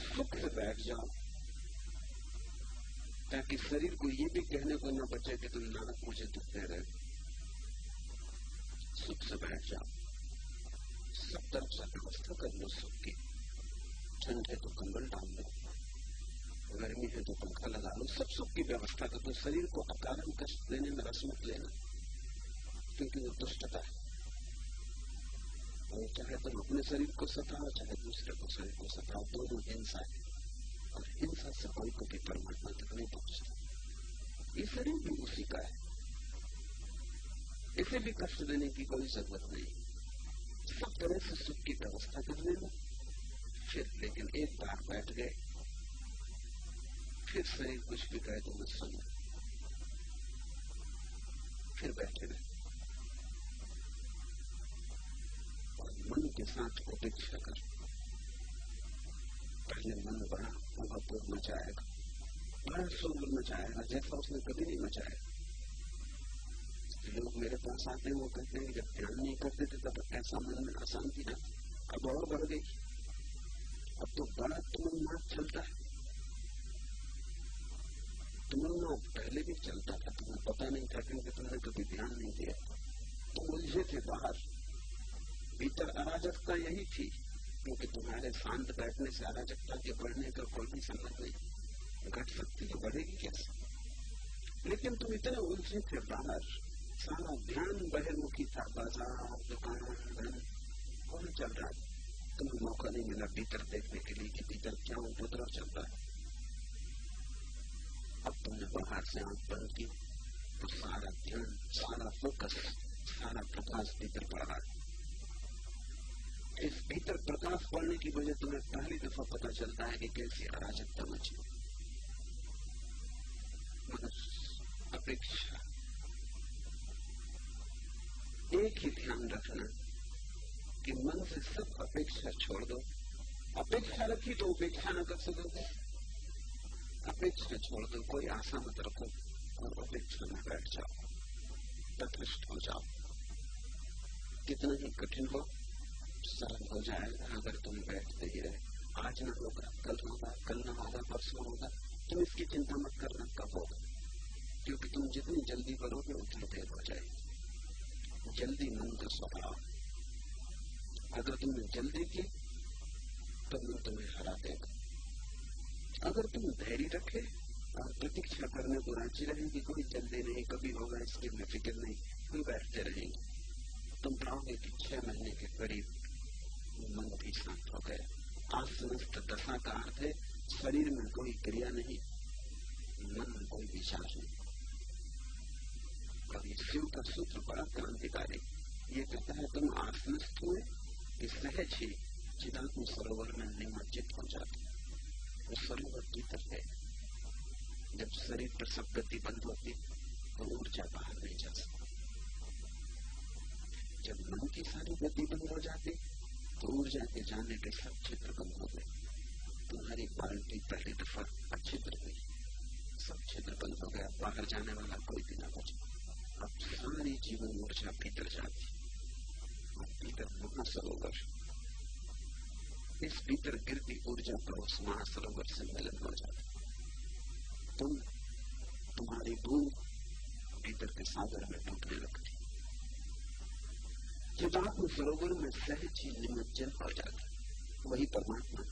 सुख से बैठ जाओ, ताकि शरीर को ये भी कहने को न बचे कि तुम नाक मुझे दुखते रहे। सुख से बैठ जाओ, सब तरफ से व्यवस्था कर लो सुख की। ठंड है तो कंबल डाल लो, गर्मी है तो पंखा लगा लो, सब सुख की व्यवस्था कर दो। शरीर को अकारण कष्ट देने में रस मत लेना, क्योंकि वो दुष्टता है। और चाहे तुम अपने शरीर को सताओ, चाहे दूसरे को शरीर को सताओ, दोनों हिंसा है, और हिंसा से कोई को भी परमात्मा तक नहीं पहुंचता। ये शरीर भी उसी का है, इसे भी कष्ट देने की कोई जरूरत नहीं। सब तरह से सुख की व्यवस्था कर लेना, फिर लेकिन एक बार बैठ गए फिर शरीर कुछ भी कहे तो मत सुनना, फिर बैठे रहे और मन के साथ उपेक्षा कर। पहले मन बड़ा महापूर्ण मचाएगा, बड़ा शोर मचाएगा जैसा उसने कभी नहीं मचाया। लोग मेरे पास आते हैं, वो कहते हैं जब ध्यान नहीं करते थे तब ऐसा मन में अशांति ना, अब और बढ़ गई, अब तो बड़ा तुमन्नाथ चलता है। तुमन्नाथ पहले भी चलता था, तुम्हें पता नहीं था क्योंकि तुमने कभी ध्यान नहीं दिया, तुम उलझे थे बाहर। भीतर अराजकता यही थी, क्योंकि तुम्हारे शांत बैठने से अराजकता के बढ़ने का कोई भी संबंध नहीं। घट सकती है, बढ़ेगी कैसे? लेकिन तुम इतने उलझे थे बाहर, सारा ध्यान बहिर्मुखी था, बाजार दुकान धन और चल रहा है। तुम्हें मौका नहीं मिला भीतर देखने के लिए कि भीतर क्या उपद्रव चलता है। अब तुमने बाहर से आंख बंद की तो सारा ध्यान, सारा फोकस, सारा प्रकाश भीतर पड़ रहा है। इस भीतर प्रकाश पड़ने की वजह तुम्हें पहली दफा पता चलता है कि कैसी अराजकता मची। मनुष्य अपेक्षा, एक ही ध्यान रखना कि मन से सब अपेक्षा छोड़ दो। अपेक्षा रखी तो उपेक्षा न कर सकोगे। अपेक्षा छोड़ दो, कोई आशा मत रखो और अपेक्षा में बैठ जाओ, तटस्थ हो जाओ। कितना ही कठिन हो सरल हो जाएगा अगर तुम बैठते ही रहे। आज न होगा, कल होगा, कल न होगा, परसों होगा, तुम इसकी चिंता मत करना कब होगा, क्योंकि तुम जितनी जल्दी करोगे उतनी देर हो जाएगी। जल्दी मन का स्वभाव, अगर तुमने जल्दी की तो मन तुम्हें हरा देगा। अगर तुम धैर्य रखे और प्रतीक्षा करने को राजी रहे कि कोई जल्दी नहीं, कभी होगा इसकी हमें फिक्र नहीं, हम बैठते रहेंगे, तुम पाओगे कि 6 महीने के करीब मन भी शांत हो गया। आसनस्थ दशा का अर्थ है शरीर में कोई क्रिया नहीं, मन में कोई विचार नहीं। और ये शिव का सूत्र बड़ा क्रांतिकारी, ये कहता है तुम आसनस्थ हुए कि सहज ही चिदात्म सरोवर में निमज्जित हो जाते। वो सरोवर भीतर है। जब शरीर पर सब गति बंद होती तो ऊर्जा बाहर नहीं जा सकती। जब मन की सारी गति बंद हो जाती तो ऊर्जा के जाने के सब क्षेत्र बंद हो गए। तुम्हारी बाल्टी पहली दफा अच्छिद्र हुई, सब क्षेत्र बंद हो गया, बाहर जाने वाला कोई भी ना बचा। अब सारी जीवन ऊर्जा भीतर जाती और भीतर महासरोवर, इस भीतर गिरती ऊर्जा का उस महासरोवर से मिलन हो जाता। तुम्हारी बूंद भीतर के सागर में डूबने लगती। चिदात्म सरोवर में सहज ही निमज्जन हो जाता, वही परमात्मा।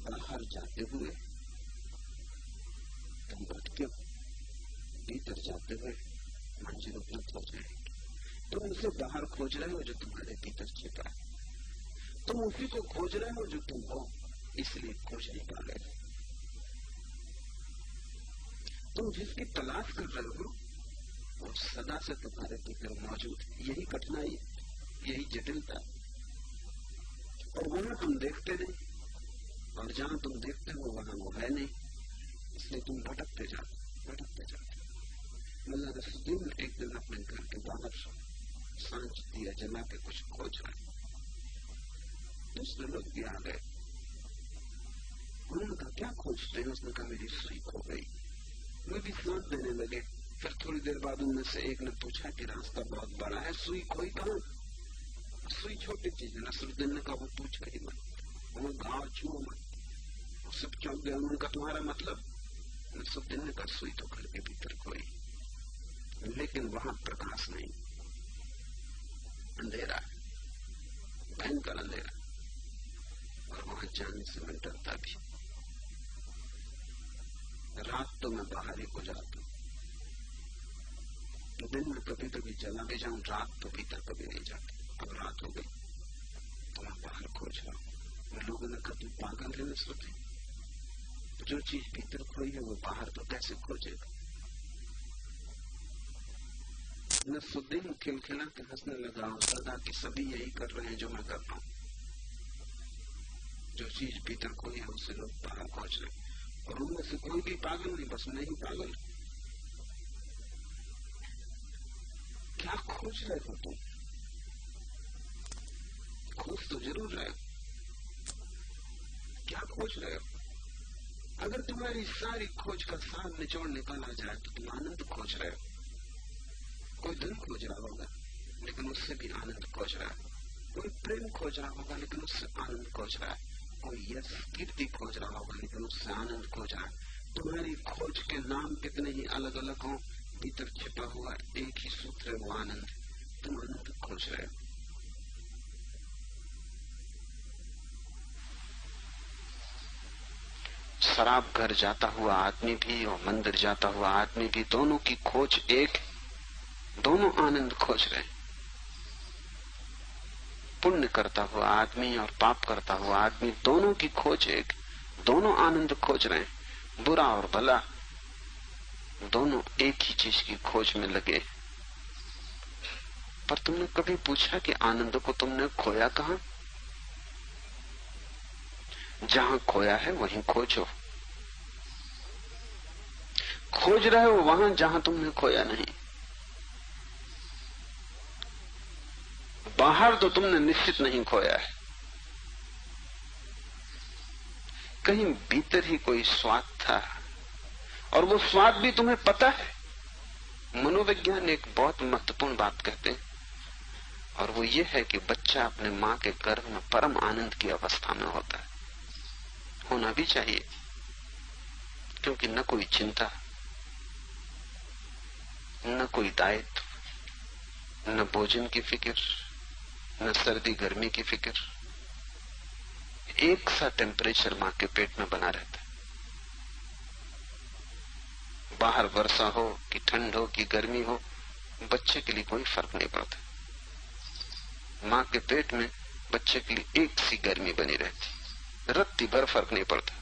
बाहर जाते हुए तुम भटके, भीतर जाते हुए मंजिल उपलब्ध हो जाएगी। तुम उसे बाहर खोज रहे हो जो तुम्हारे भीतर छिपा है, तुम उसी को खोज रहे हो जो तुम हो, इसलिए खोज नहीं पा रहे। तुम जिसकी तलाश कर रहे हो वो सदा से तुम्हारे भीतर मौजूद है। यही कठिनाई, यही जटिलता। और वहां तुम देखते नहीं, और जहां तुम देखते हो वहां वो है नहीं, इसलिए तुम भटकते जाते। मुल्ला नसरुद्दीन एक दिन अपने घर के बाहर सांझ दिया जला के कुछ खोज रहे, दूसरे लोग भी आ गए। उन्होंने कहा क्या खोजते हैं? उसने कहा मेरी सुई खो गई। वे भी साथ देने लगे। फिर थोड़ी देर बाद उनमें से एक ने पूछा कि रास्ता बहुत बड़ा है, सुई खोई कहां? सुई छोटी चीज है। नसरुद्दीन ने कहा वो पूछ ही मत, वो घाव छुओ मत। सब चौंक गया। उन्होंने कहा तुम्हारा मतलब? नसरुद्दीन ने कहा सुई तो घर के भीतर खोई, लेकिन वहां प्रकाश नहीं, अंधेरा है, भयंकर अंधेरा, और वहां जाने से मैं डरता भी। रात तो मैं बाहर ही हो जाता हूं, तो दिन में कभी कभी चला भी जाऊं, रात तो भीतर कभी नहीं जाती। अब रात हो गई तो मैं बाहर खोज रहा हूं। लोगों ने कहा तू पागल है नसरुद्दीन, जो चीज भीतर खोई है वो बाहर तो कैसे खोजेगा? नसरुद्दीन खिलखिला के हंसने लगा और सदा कि सभी यही कर रहे हैं जो मैं कर रहा हूं। जो चीज भीतर खोई है उसे लोग बाहर खोज रहे, और उनमें से कोई भी पागल नहीं, बस मैं ही पागल। क्या खोज रहे हो तुम? खोज तो जरूर रहे हो, क्या खोज रहे हो? अगर तुम्हारी सारी खोज का सार निचोड़ निकाला जाए तो तुम आनंद खोज रहे हो। कोई धन खोज रहा होगा लेकिन उससे भी आनंद खोज रहा है, कोई प्रेम खोज रहा होगा लेकिन उससे आनंद खोज रहा है, कोई यश कीर्ति खोज रहा होगा लेकिन उससे आनंद खोज रहा है। तुम्हारी खोज के नाम कितने ही अलग अलग हों, भीतर छिपा हुआ एक ही सूत्र है, वो आनंद। तुम आनंद खोज रहे हो। शराब घर जाता हुआ आदमी भी और मंदिर जाता हुआ आदमी भी, दोनों की खोज एक, दोनों आनंद खोज रहे हैं। पुण्य करता हुआ आदमी और पाप करता हुआ आदमी, दोनों की खोज एक, दोनों आनंद खोज रहे हैं। बुरा और भला दोनों एक ही चीज की खोज में लगे। पर तुमने कभी पूछा कि आनंद को तुमने खोया कहां? जहां खोया है वहीं खोजो। खोज रहे हो वहां जहां तुमने खोया नहीं। बाहर तो तुमने निश्चित नहीं खोया है, कहीं भीतर ही कोई स्वाद था, और वो स्वाद भी तुम्हें पता है। मनोविज्ञान एक बहुत महत्वपूर्ण बात कहते हैं, और वो ये है कि बच्चा अपने मां के गर्भ में परम आनंद की अवस्था में होता है। होना भी चाहिए, क्योंकि न कोई चिंता, न कोई दायित्व, न भोजन की फिक्र, न सर्दी गर्मी की फिक्र। एक सा टेम्परेचर मां के पेट में बना रहता है। बाहर वर्षा हो कि ठंड हो कि गर्मी हो, बच्चे के लिए कोई फर्क नहीं पड़ता। मां के पेट में बच्चे के लिए एक सी गर्मी बनी रहती, रत्ती भर फर्क नहीं पड़ता।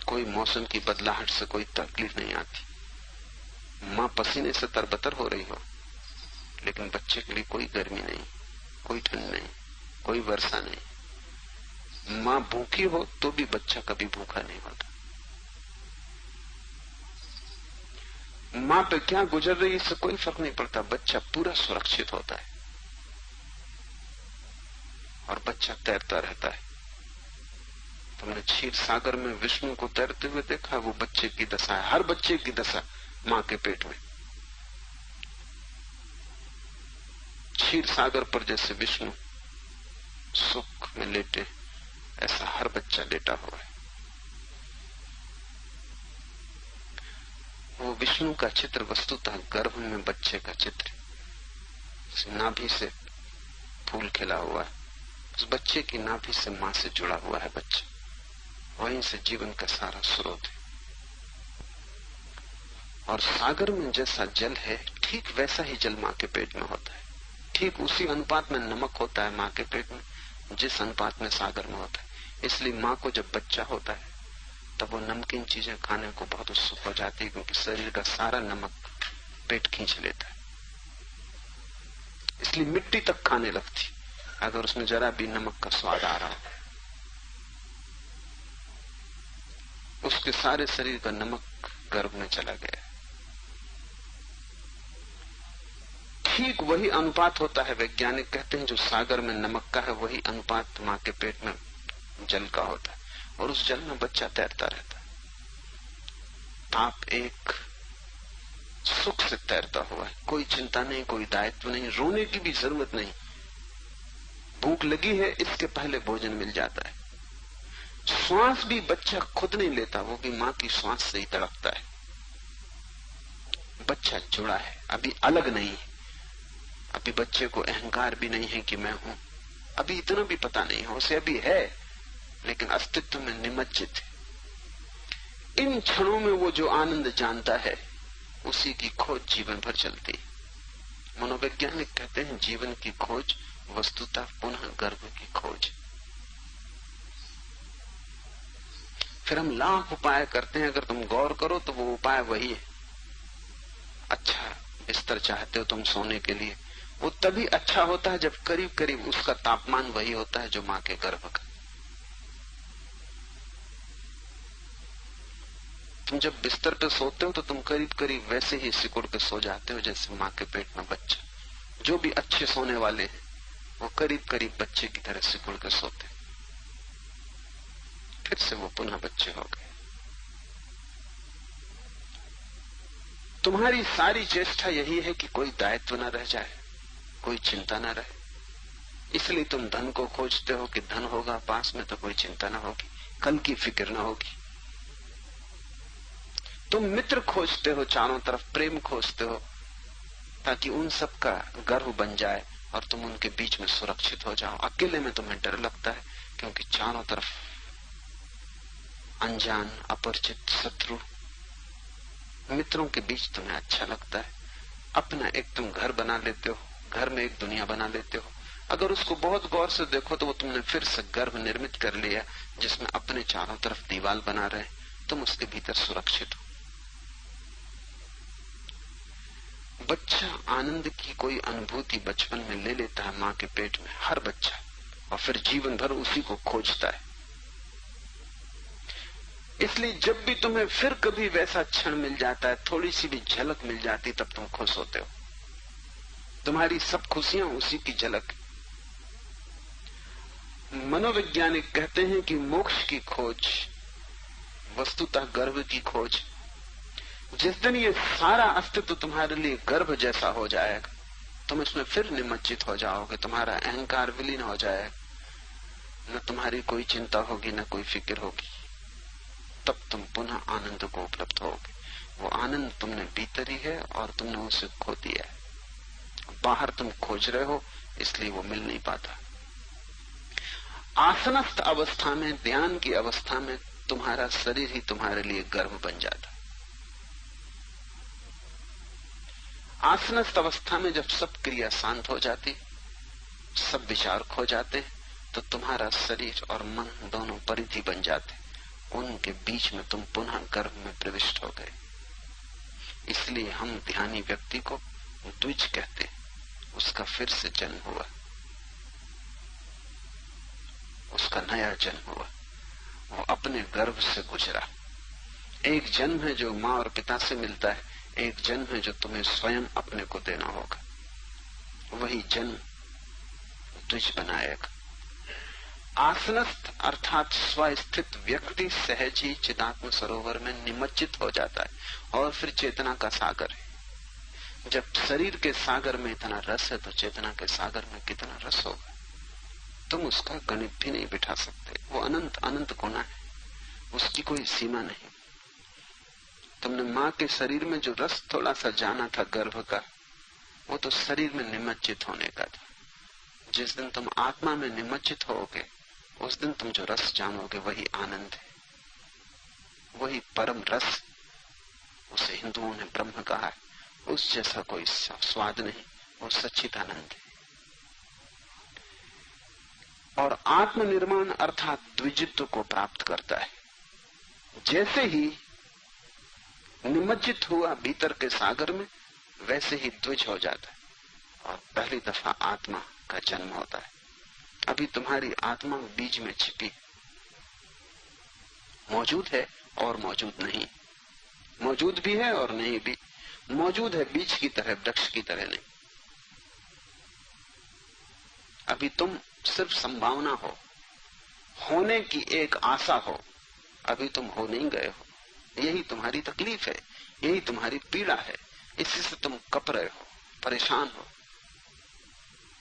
कोई मौसम की बदलाहट से कोई तकलीफ नहीं आती। मां पसीने से तरबतर हो रही हो, लेकिन बच्चे के लिए कोई गर्मी नहीं, कोई ठंड नहीं, कोई वर्षा नहीं। मां भूखी हो तो भी बच्चा कभी भूखा नहीं होता। मां पे क्या गुजर रही इससे कोई फर्क नहीं पड़ता, बच्चा पूरा सुरक्षित होता है और बच्चा तैरता रहता है। तुमने क्षीर सागर में विष्णु को तैरते हुए देखा, वो बच्चे की दशा है, हर बच्चे की दशा मां के पेट में। क्षीर सागर पर जैसे विष्णु सुख में लेटे, ऐसा हर बच्चा लेटा हुआ है। वो विष्णु का चित्र वस्तुतः गर्भ में बच्चे का चित्र है। नाभि से फूल खिला हुआ है, उस बच्चे की नाभि से मां से जुड़ा हुआ है बच्चा, वहीं से जीवन का सारा स्रोत है। और सागर में जैसा जल है, ठीक वैसा ही जल मां के पेट में होता है। ठीक उसी अनुपात में नमक होता है मां के पेट में, जिस अनुपात में सागर में होता है। इसलिए मां को जब बच्चा होता है तब वो नमकीन चीजें खाने को बहुत उत्सुक हो जाती है, क्योंकि शरीर का सारा नमक पेट खींच लेता है। इसलिए मिट्टी तक खाने लगती अगर उसमें जरा भी नमक का स्वाद आ रहा हो। उसके सारे शरीर का नमक गर्भ में चला गया। ठीक वही अनुपात होता है, वैज्ञानिक कहते हैं, जो सागर में नमक का है वही अनुपात मां के पेट में जल का होता है, और उस जल में बच्चा तैरता रहता है। आप एक सुख से तैरता हुआ है, कोई चिंता नहीं, कोई दायित्व नहीं, रोने की भी जरूरत नहीं। भूख लगी है, इसके पहले भोजन मिल जाता है। श्वास भी बच्चा खुद नहीं लेता, वो भी मां की श्वास से ही तड़पता है। बच्चा जुड़ा है, अभी अलग नहीं है। अभी बच्चे को अहंकार भी नहीं है कि मैं हूं, अभी इतना भी पता नहीं है उसे, अभी है लेकिन अस्तित्व में निमज्जित है। इन क्षणों में वो जो आनंद जानता है, उसी की खोज जीवन भर चलती है। मनोवैज्ञानिक कहते हैं जीवन की खोज वस्तुतः पुनः गर्भ की खोज। फिर हम लाख उपाय करते हैं, अगर तुम गौर करो तो वो उपाय वही है। अच्छा बिस्तर चाहते हो तुम सोने के लिए, वो तभी अच्छा होता है जब करीब करीब उसका तापमान वही होता है जो मां के गर्भ का। तुम जब बिस्तर पे सोते हो तो तुम करीब करीब वैसे ही सिकुड़ के सो जाते हो जैसे मां के पेट में बच्चा। जो भी अच्छे सोने वाले हैं वो करीब करीब बच्चे की तरह सिकुड़ के सोते, फिर से वो पुनः बच्चे हो गए। तुम्हारी सारी चेष्टा यही है कि कोई दायित्व न रह जाए, कोई चिंता न रहे। इसलिए तुम धन को खोजते हो कि धन होगा पास में तो कोई चिंता न होगी, कल की फिक्र न होगी। तुम मित्र खोजते हो, चारों तरफ प्रेम खोजते हो, ताकि उन सब का गर्व बन जाए और तुम उनके बीच में सुरक्षित हो जाओ। अकेले में तुम्हें डर लगता है, क्योंकि चारों तरफ अनजान अपरिचित शत्रु। मित्रों के बीच तुम्हें अच्छा लगता है। अपना एक तुम घर बना लेते हो, घर में एक दुनिया बना लेते हो। अगर उसको बहुत गौर से देखो तो वो तुमने फिर से गर्भ निर्मित कर लिया, जिसमें अपने चारों तरफ दीवार बना रहे, तुम उसके भीतर सुरक्षित हो। बच्चा आनंद की कोई अनुभूति बचपन में ले लेता है मां के पेट में, हर बच्चा, और फिर जीवन भर उसी को खोजता है। इसलिए जब भी तुम्हें फिर कभी वैसा क्षण मिल जाता है, थोड़ी सी भी झलक मिल जाती, तब तुम खुश होते हो। तुम्हारी सब खुशियां उसी की झलक। मनोवैज्ञानिक कहते हैं कि मोक्ष की खोज वस्तुतः गर्भ की खोज। जिस दिन ये सारा अस्तित्व तुम्हारे लिए गर्भ जैसा हो जाएगा, तुम इसमें फिर निमज्जित हो जाओगे, तुम्हारा अहंकार विलीन हो जाएगा, न तुम्हारी कोई चिंता होगी न कोई फिक्र होगी। तब तुम पुनः आनंद को उपलब्ध होगे। वो आनंद तुमने भीतर ही है और तुमने उसे खो दिया है। बाहर तुम खोज रहे हो, इसलिए वो मिल नहीं पाता। आसनस्थ अवस्था में, ध्यान की अवस्था में तुम्हारा शरीर ही तुम्हारे लिए गर्भ बन जाता। आसनस्थ अवस्था में जब सब क्रिया शांत हो जाती, सब विचार खो जाते, तो तुम्हारा शरीर और मन दोनों परिधि बन जाते। उनके बीच में तुम पुनः गर्भ में प्रविष्ट हो गए। इसलिए हम ध्यानी व्यक्ति को द्विज कहते। उसका फिर से जन्म हुआ, उसका नया जन्म हुआ, वो अपने गर्भ से गुजरा। एक जन्म है जो मां और पिता से मिलता है, एक जन्म है जो तुम्हें स्वयं अपने को देना होगा। वही जन्म द्विज बनाएगा। आसनस्थ अर्थात स्वस्थित व्यक्ति सहज ही चिदात्म सरोवर में निमज्जित हो जाता है और फिर चेतना का सागर है। जब शरीर के सागर में इतना रस है तो चेतना के सागर में कितना रस होगा, तुम उसका गणित भी नहीं बिठा सकते। वो अनंत अनंत कोना है, उसकी कोई सीमा नहीं। तुमने मां के शरीर में जो रस थोड़ा सा जाना था गर्भ का, वो तो शरीर में निमज्जित होने का था। जिस दिन तुम आत्मा में निमज्जित होगे, उस दिन तुम जो रस जानोगे वही आनंद है, वही परम रस। उसे हिंदुओं ने ब्रह्म कहा है। उस जैसा कोई स्वाद नहीं, वो सच्चिदानंद है। और आत्मनिर्माण अर्थात द्विजित्व को प्राप्त करता है। जैसे ही निमज्जित हुआ भीतर के सागर में, वैसे ही द्विज हो जाता है और पहली दफा आत्मा का जन्म होता है। अभी तुम्हारी आत्मा बीज में छिपी मौजूद है और मौजूद नहीं, मौजूद भी है और नहीं भी। मौजूद है बीज की तरह, वृक्ष की तरह नहीं। अभी तुम सिर्फ संभावना हो, होने की एक आशा हो, अभी तुम हो नहीं गए हो। यही तुम्हारी तकलीफ है, यही तुम्हारी पीड़ा है। इसी से तुम कप रहे हो, परेशान हो।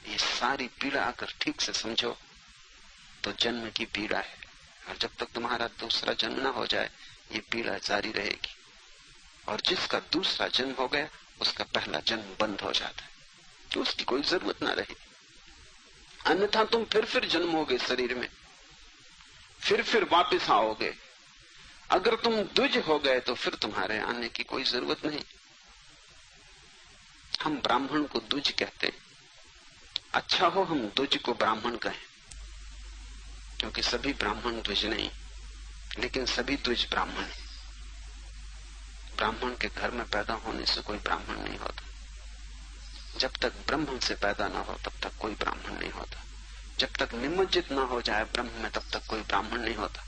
ये सारी पीड़ा अगर ठीक से समझो तो जन्म की पीड़ा है, और जब तक तुम्हारा दूसरा जन्म ना हो जाए ये पीड़ा जारी रहेगी। और जिसका दूसरा जन्म हो गया उसका पहला जन्म बंद हो जाता है, तो उसकी कोई जरूरत ना रही। अन्यथा तुम फिर जन्मोगे शरीर में, फिर वापस आओगे। अगर तुम द्विज हो गए तो फिर तुम्हारे आने की कोई जरूरत नहीं। हम ब्राह्मण को द्विज कहते हैं। अच्छा हो हम द्विज को ब्राह्मण कहें, क्योंकि सभी ब्राह्मण द्विज नहीं, लेकिन सभी द्विज ब्राह्मण हैं। ब्राह्मण के घर में पैदा होने से कोई ब्राह्मण नहीं होता। जब तक ब्रह्म से पैदा ना हो तब तक कोई ब्राह्मण नहीं होता। जब तक निमज्जित ना हो जाए ब्रह्म में तब तक कोई ब्राह्मण नहीं होता।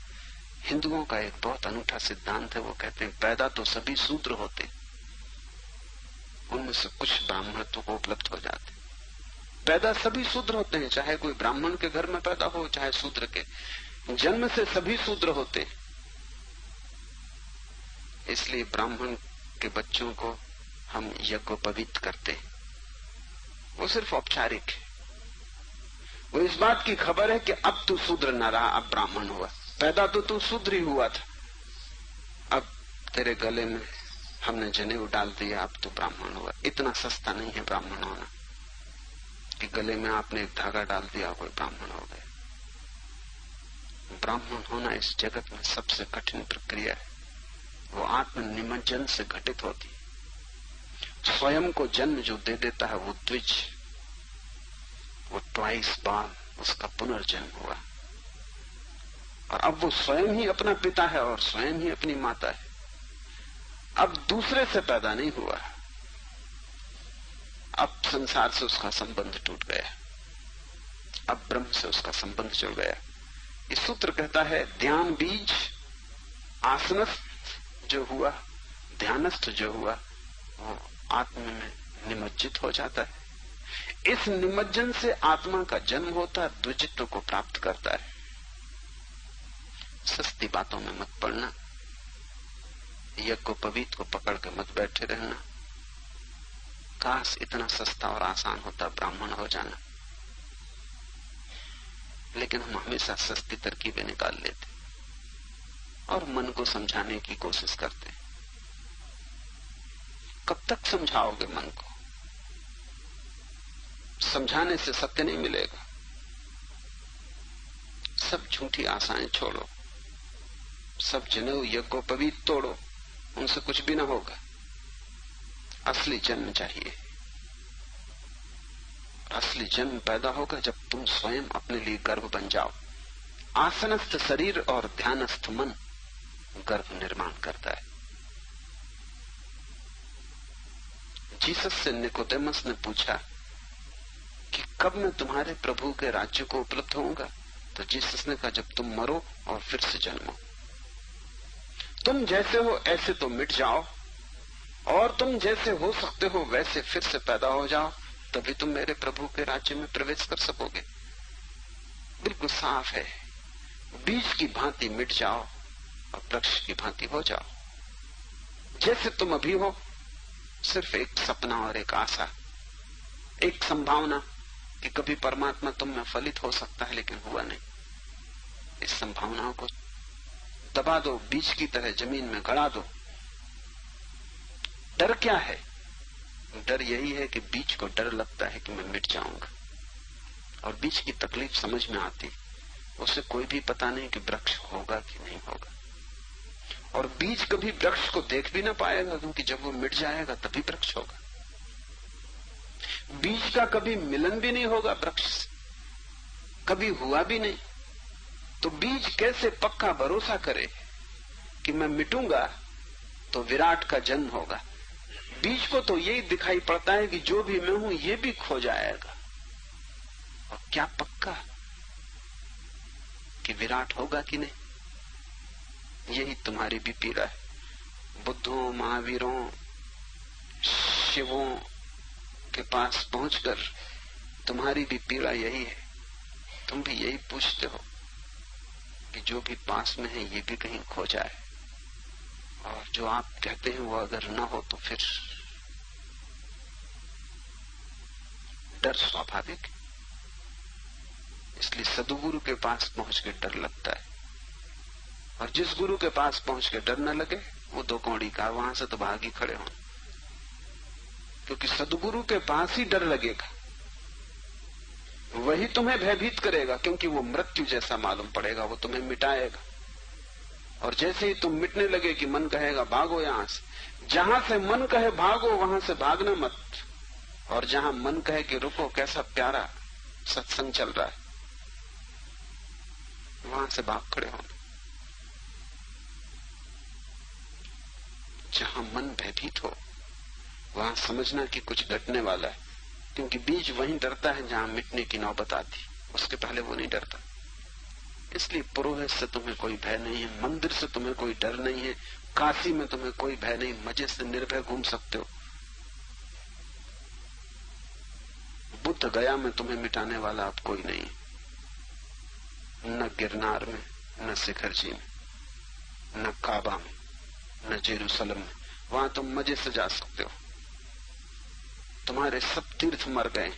हिंदुओं का एक बहुत अनूठा सिद्धांत है। वो कहते हैं पैदा तो सभी शूद्र होते, उनमें से कुछ ब्राह्मणत्व को उपलब्ध हो जाते। पैदा सभी शूद्र होते हैं, चाहे कोई ब्राह्मण के घर में पैदा हो चाहे शूद्र के। जन्म से सभी शूद्र होते हैं। इसलिए ब्राह्मण के बच्चों को हम यज्ञोपवीत करते हैं। वो सिर्फ औपचारिक है। वो इस बात की खबर है कि अब तू शूद्र न रहा, अब ब्राह्मण हुआ। पैदा तो तू शूद्र ही हुआ था, अब तेरे गले में हमने जनेऊ डाल दिया, अब तू ब्राह्मण हुआ। इतना सस्ता नहीं है ब्राह्मण होना कि गले में आपने एक धागा डाल दिया कोई ब्राह्मण हो गए। ब्राह्मण होना इस जगत में सबसे कठिन प्रक्रिया है। वो आत्म निमज्जन से घटित होती। स्वयं को जन्म जो दे देता है वो द्विज, वो ट्वाइस बार उसका पुनर्जन्म हुआ। और अब वो स्वयं ही अपना पिता है और स्वयं ही अपनी माता है। अब दूसरे से पैदा नहीं हुआ, अब संसार से उसका संबंध टूट गया, अब ब्रह्म से उसका संबंध जुड़ गया। इस सूत्र कहता है ध्यान बीज, आसनस्थ जो हुआ, ध्यानस्थ जो हुआ, वो आत्मा में निमज्जित हो जाता है। इस निमज्जन से आत्मा का जन्म होता है, द्विजित्व को प्राप्त करता है। सस्ती बातों में मत पड़ना, यज्ञोपवीत को पकड़ के मत बैठे रहना। काश इतना सस्ता और आसान होता ब्राह्मण हो जाना, लेकिन हम हमेशा सस्ती तरकीबें निकाल लेते और मन को समझाने की कोशिश करते। कब तक समझाओगे मन को? समझाने से सत्य नहीं मिलेगा। सब झूठी आशाएं छोड़ो, सब जनेऊ यज्ञोपवीत तोड़ो, उनसे कुछ भी ना होगा। असली जन्म चाहिए। असली जन्म पैदा होगा जब तुम स्वयं अपने लिए गर्भ बन जाओ। आसनस्थ शरीर और ध्यानस्थ मन गर्भ निर्माण करता है। जीसस से निकोदेमस ने पूछा कि कब मैं तुम्हारे प्रभु के राज्य को उपलब्ध होऊंगा? तो जीसस ने कहा, जब तुम मरो और फिर से जन्मो। तुम जैसे हो ऐसे तो मिट जाओ, और तुम जैसे हो सकते हो वैसे फिर से पैदा हो जाओ, तभी तुम मेरे प्रभु के राज्य में प्रवेश कर सकोगे। बिल्कुल साफ है, बीज की भांति मिट जाओ और वृक्ष की भांति हो जाओ। जैसे तुम अभी हो, सिर्फ एक सपना और एक आशा, एक संभावना कि कभी परमात्मा तुम में फलित हो सकता है, लेकिन हुआ नहीं। इस संभावनाओं को दबा दो, बीज की तरह जमीन में गड़ा दो। डर क्या है? डर यही है कि बीज को डर लगता है कि मैं मिट जाऊंगा, और बीज की तकलीफ समझ में आती। उसे कोई भी पता नहीं कि वृक्ष होगा कि नहीं होगा, और बीज कभी वृक्ष को देख भी ना पाएगा, क्योंकि जब वो मिट जाएगा तभी वृक्ष होगा। बीज का कभी मिलन भी नहीं होगा वृक्ष से, कभी हुआ भी नहीं। तो बीज कैसे पक्का भरोसा करे कि मैं मिटूंगा तो विराट का जन्म होगा? बीज को तो यही दिखाई पड़ता है कि जो भी मैं हूं ये भी खो जाएगा, और क्या पक्का कि विराट होगा कि नहीं? यही तुम्हारी भी पीड़ा है। बुद्धों, महावीरों, शिवों के पास पहुंचकर तुम्हारी भी पीड़ा यही है। तुम भी यही पूछते हो कि जो भी पास में है ये भी कहीं खो जाए, और जो आप कहते हैं वो अगर ना हो तो फिर। डर स्वाभाविक, इसलिए सदगुरु के पास पहुंच के डर लगता है। और जिस गुरु के पास पहुंच के डर न लगे वो दो कौड़ी का, वहां से तो भाग ही खड़े हों, क्योंकि सदगुरु के पास ही डर लगेगा, वही तुम्हें भयभीत करेगा, क्योंकि वो मृत्यु जैसा मालूम पड़ेगा, वो तुम्हें मिटाएगा। और जैसे ही तुम मिटने लगे कि मन कहेगा भागो यहां से, जहां से मन कहे भागो वहां से भागना मत, और जहां मन कहे कि रुको कैसा प्यारा सत्संग चल रहा है, वहां से भाग खड़े होना। जहां मन भयभीत हो वहां समझना कि कुछ घटने वाला है, क्योंकि बीज वहीं डरता है जहां मिटने की नौबत आती, उसके पहले वो नहीं डरता। इसलिए पुरोहित से तुम्हें कोई भय नहीं है, मंदिर से तुम्हें कोई डर नहीं है, काशी में तुम्हें कोई भय नहीं, मजे से निर्भय घूम सकते हो। बुद्ध गया में तुम्हें मिटाने वाला अब कोई नहीं, न गिरनार में, न शिखर जी में, न काबा में, न जेरूसलम में। वहां तुम मजे से जा सकते हो। तुम्हारे सब तीर्थ मर गए,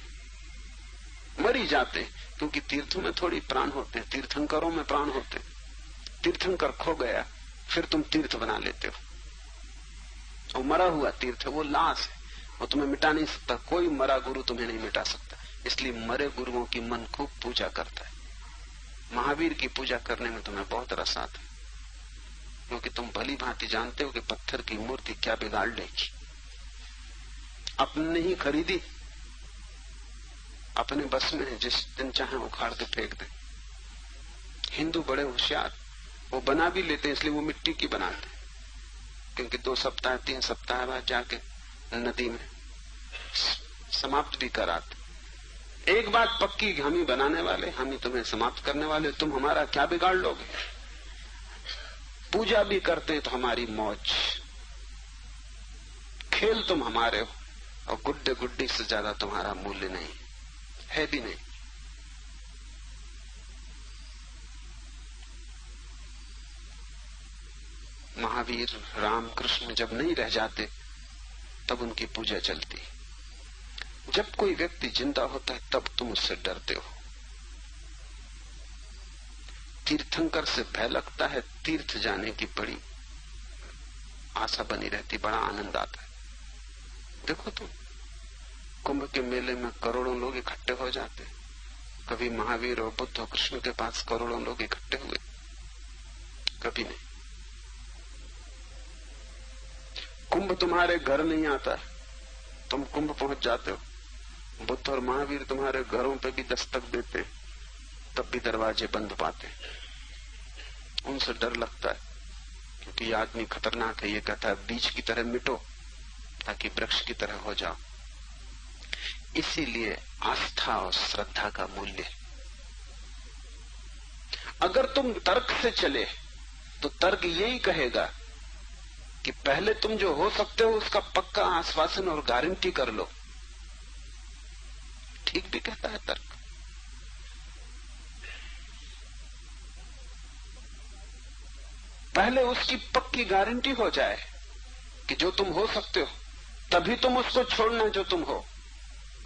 मर ही जाते, क्योंकि तीर्थों में थोड़ी प्राण होते हैं, तीर्थंकरों में प्राण होते हैं। तीर्थंकर खो गया, फिर तुम तीर्थ बना लेते हो। वो मरा हुआ तीर्थ है, वो लाश है, वो तुम्हें मिटा नहीं सकता। कोई मरा गुरु तुम्हें नहीं मिटा सकता। इसलिए मरे गुरुओं की मन खूब पूजा करता है। महावीर की पूजा करने में तुम्हें बहुत रस आता है, क्योंकि तुम भली भांति जानते हो कि पत्थर की मूर्ति क्या बिगाड़ लेगी। अपने ही खरीदी, अपने बस में, जिस दिन चाहे उखाड़ के फेंक दे। हिंदू बड़े होशियार, वो बना भी लेते हैं, इसलिए वो मिट्टी की बनाते, क्योंकि 2 सप्ताह 3 सप्ताह बाद जाके नदी में समाप्त भी कराते। एक बात पक्की, हम ही बनाने वाले, हम ही तुम्हें समाप्त करने वाले, तुम हमारा क्या बिगाड़ लोगे? पूजा भी करते हैं तो हमारी मौज, खेल तुम हमारे हो, और गुड्डे गुड्डी से ज्यादा तुम्हारा मूल्य नहीं है भी नहीं। महावीर, रामकृष्ण जब नहीं रह जाते तब उनकी पूजा चलती। जब कोई व्यक्ति जिंदा होता है तब तुम उससे डरते हो। तीर्थंकर से भय लगता है, तीर्थ जाने की बड़ी आशा बनी रहती, बड़ा आनंद आता है। देखो तुम कुंभ के मेले में करोड़ों लोग इकट्ठे हो जाते। कभी महावीर और बुद्ध और कृष्ण के पास करोड़ों लोग इकट्ठे हुए? कभी नहीं। कुंभ तुम्हारे घर नहीं आता, तुम कुंभ पहुंच जाते हो। बुद्ध और महावीर तुम्हारे घरों पे भी दस्तक देते, तब भी दरवाजे बंद पाते। उनसे डर लगता है, क्योंकि ये आदमी खतरनाक है। ये कहता है बीज की तरह मिटो ताकि वृक्ष की तरह हो जाओ। इसीलिए आस्था और श्रद्धा का मूल्य। अगर तुम तर्क से चले तो तर्क यही कहेगा कि पहले तुम जो हो सकते हो उसका पक्का आश्वासन और गारंटी कर लो। ठीक भी कहता है तर्क। पहले उसकी पक्की गारंटी हो जाए कि जो तुम हो सकते हो, तभी तुम उसको छोड़ना जो तुम हो।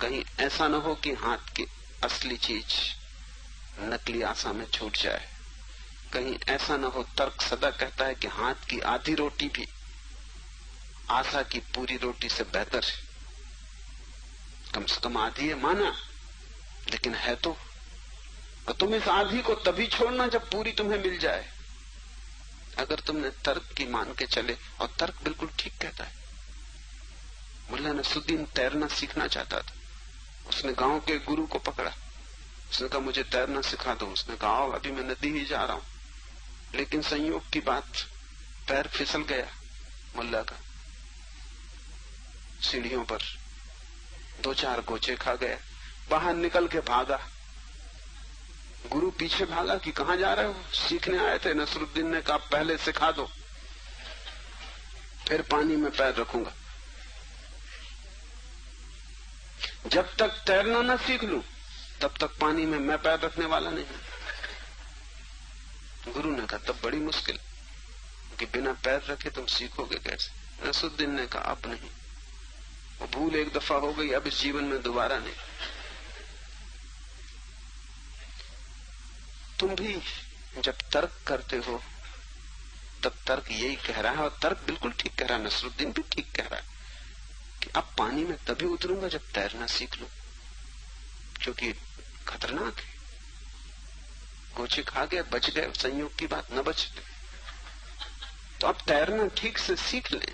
कहीं ऐसा न हो कि हाथ की असली चीज नकली आशा में छूट जाए। कहीं ऐसा न हो, तर्क सदा कहता है कि हाथ की आधी रोटी भी आशा की पूरी रोटी से बेहतर है। कम से कम आधी है माना, लेकिन है तो तुम इस आधी को तभी छोड़ना जब पूरी तुम्हें मिल जाए। अगर तुमने तर्क की मान के चले, और तर्क बिल्कुल ठीक कहता है। मुल्ला नसरुद्दीन तैरना सीखना चाहता था। उसने गांव के गुरु को पकड़ा। उसने कहा मुझे तैरना सिखा दो। उसने कहा आओ, अभी मैं नदी ही जा रहा हूं। लेकिन संयोग की बात, पैर फिसल गया मुल्ला का सीढ़ियों पर, 2-4 गोचे खा गया। बाहर निकल के भागा। गुरु पीछे भागा कि कहां जा रहे हो? सीखने आए थे। नसरुद्दीन ने कहा पहले सिखा दो, फिर पानी में पैर रखूंगा। जब तक तैरना न सीख लूं तब तक पानी में मैं पैर रखने वाला नहीं। गुरु ने कहा तब बड़ी मुश्किल, कि बिना पैर रखे तुम सीखोगे कैसे? नसरुद्दीन ने कहा अब नहीं, वो भूल एक दफा हो गई, अब इस जीवन में दोबारा नहीं। तुम भी जब तर्क करते हो तब तर्क यही कह रहा है, और तर्क बिल्कुल ठीक कह रहा है। नसरुद्दीन भी ठीक कह रहा है कि अब पानी में तभी उतरूंगा जब तैरना सीख लूं, क्योंकि खतरनाक है। गोचे खा गए, बच गए, संयोग की बात न बचते। तो अब तैरना ठीक से सीख ले।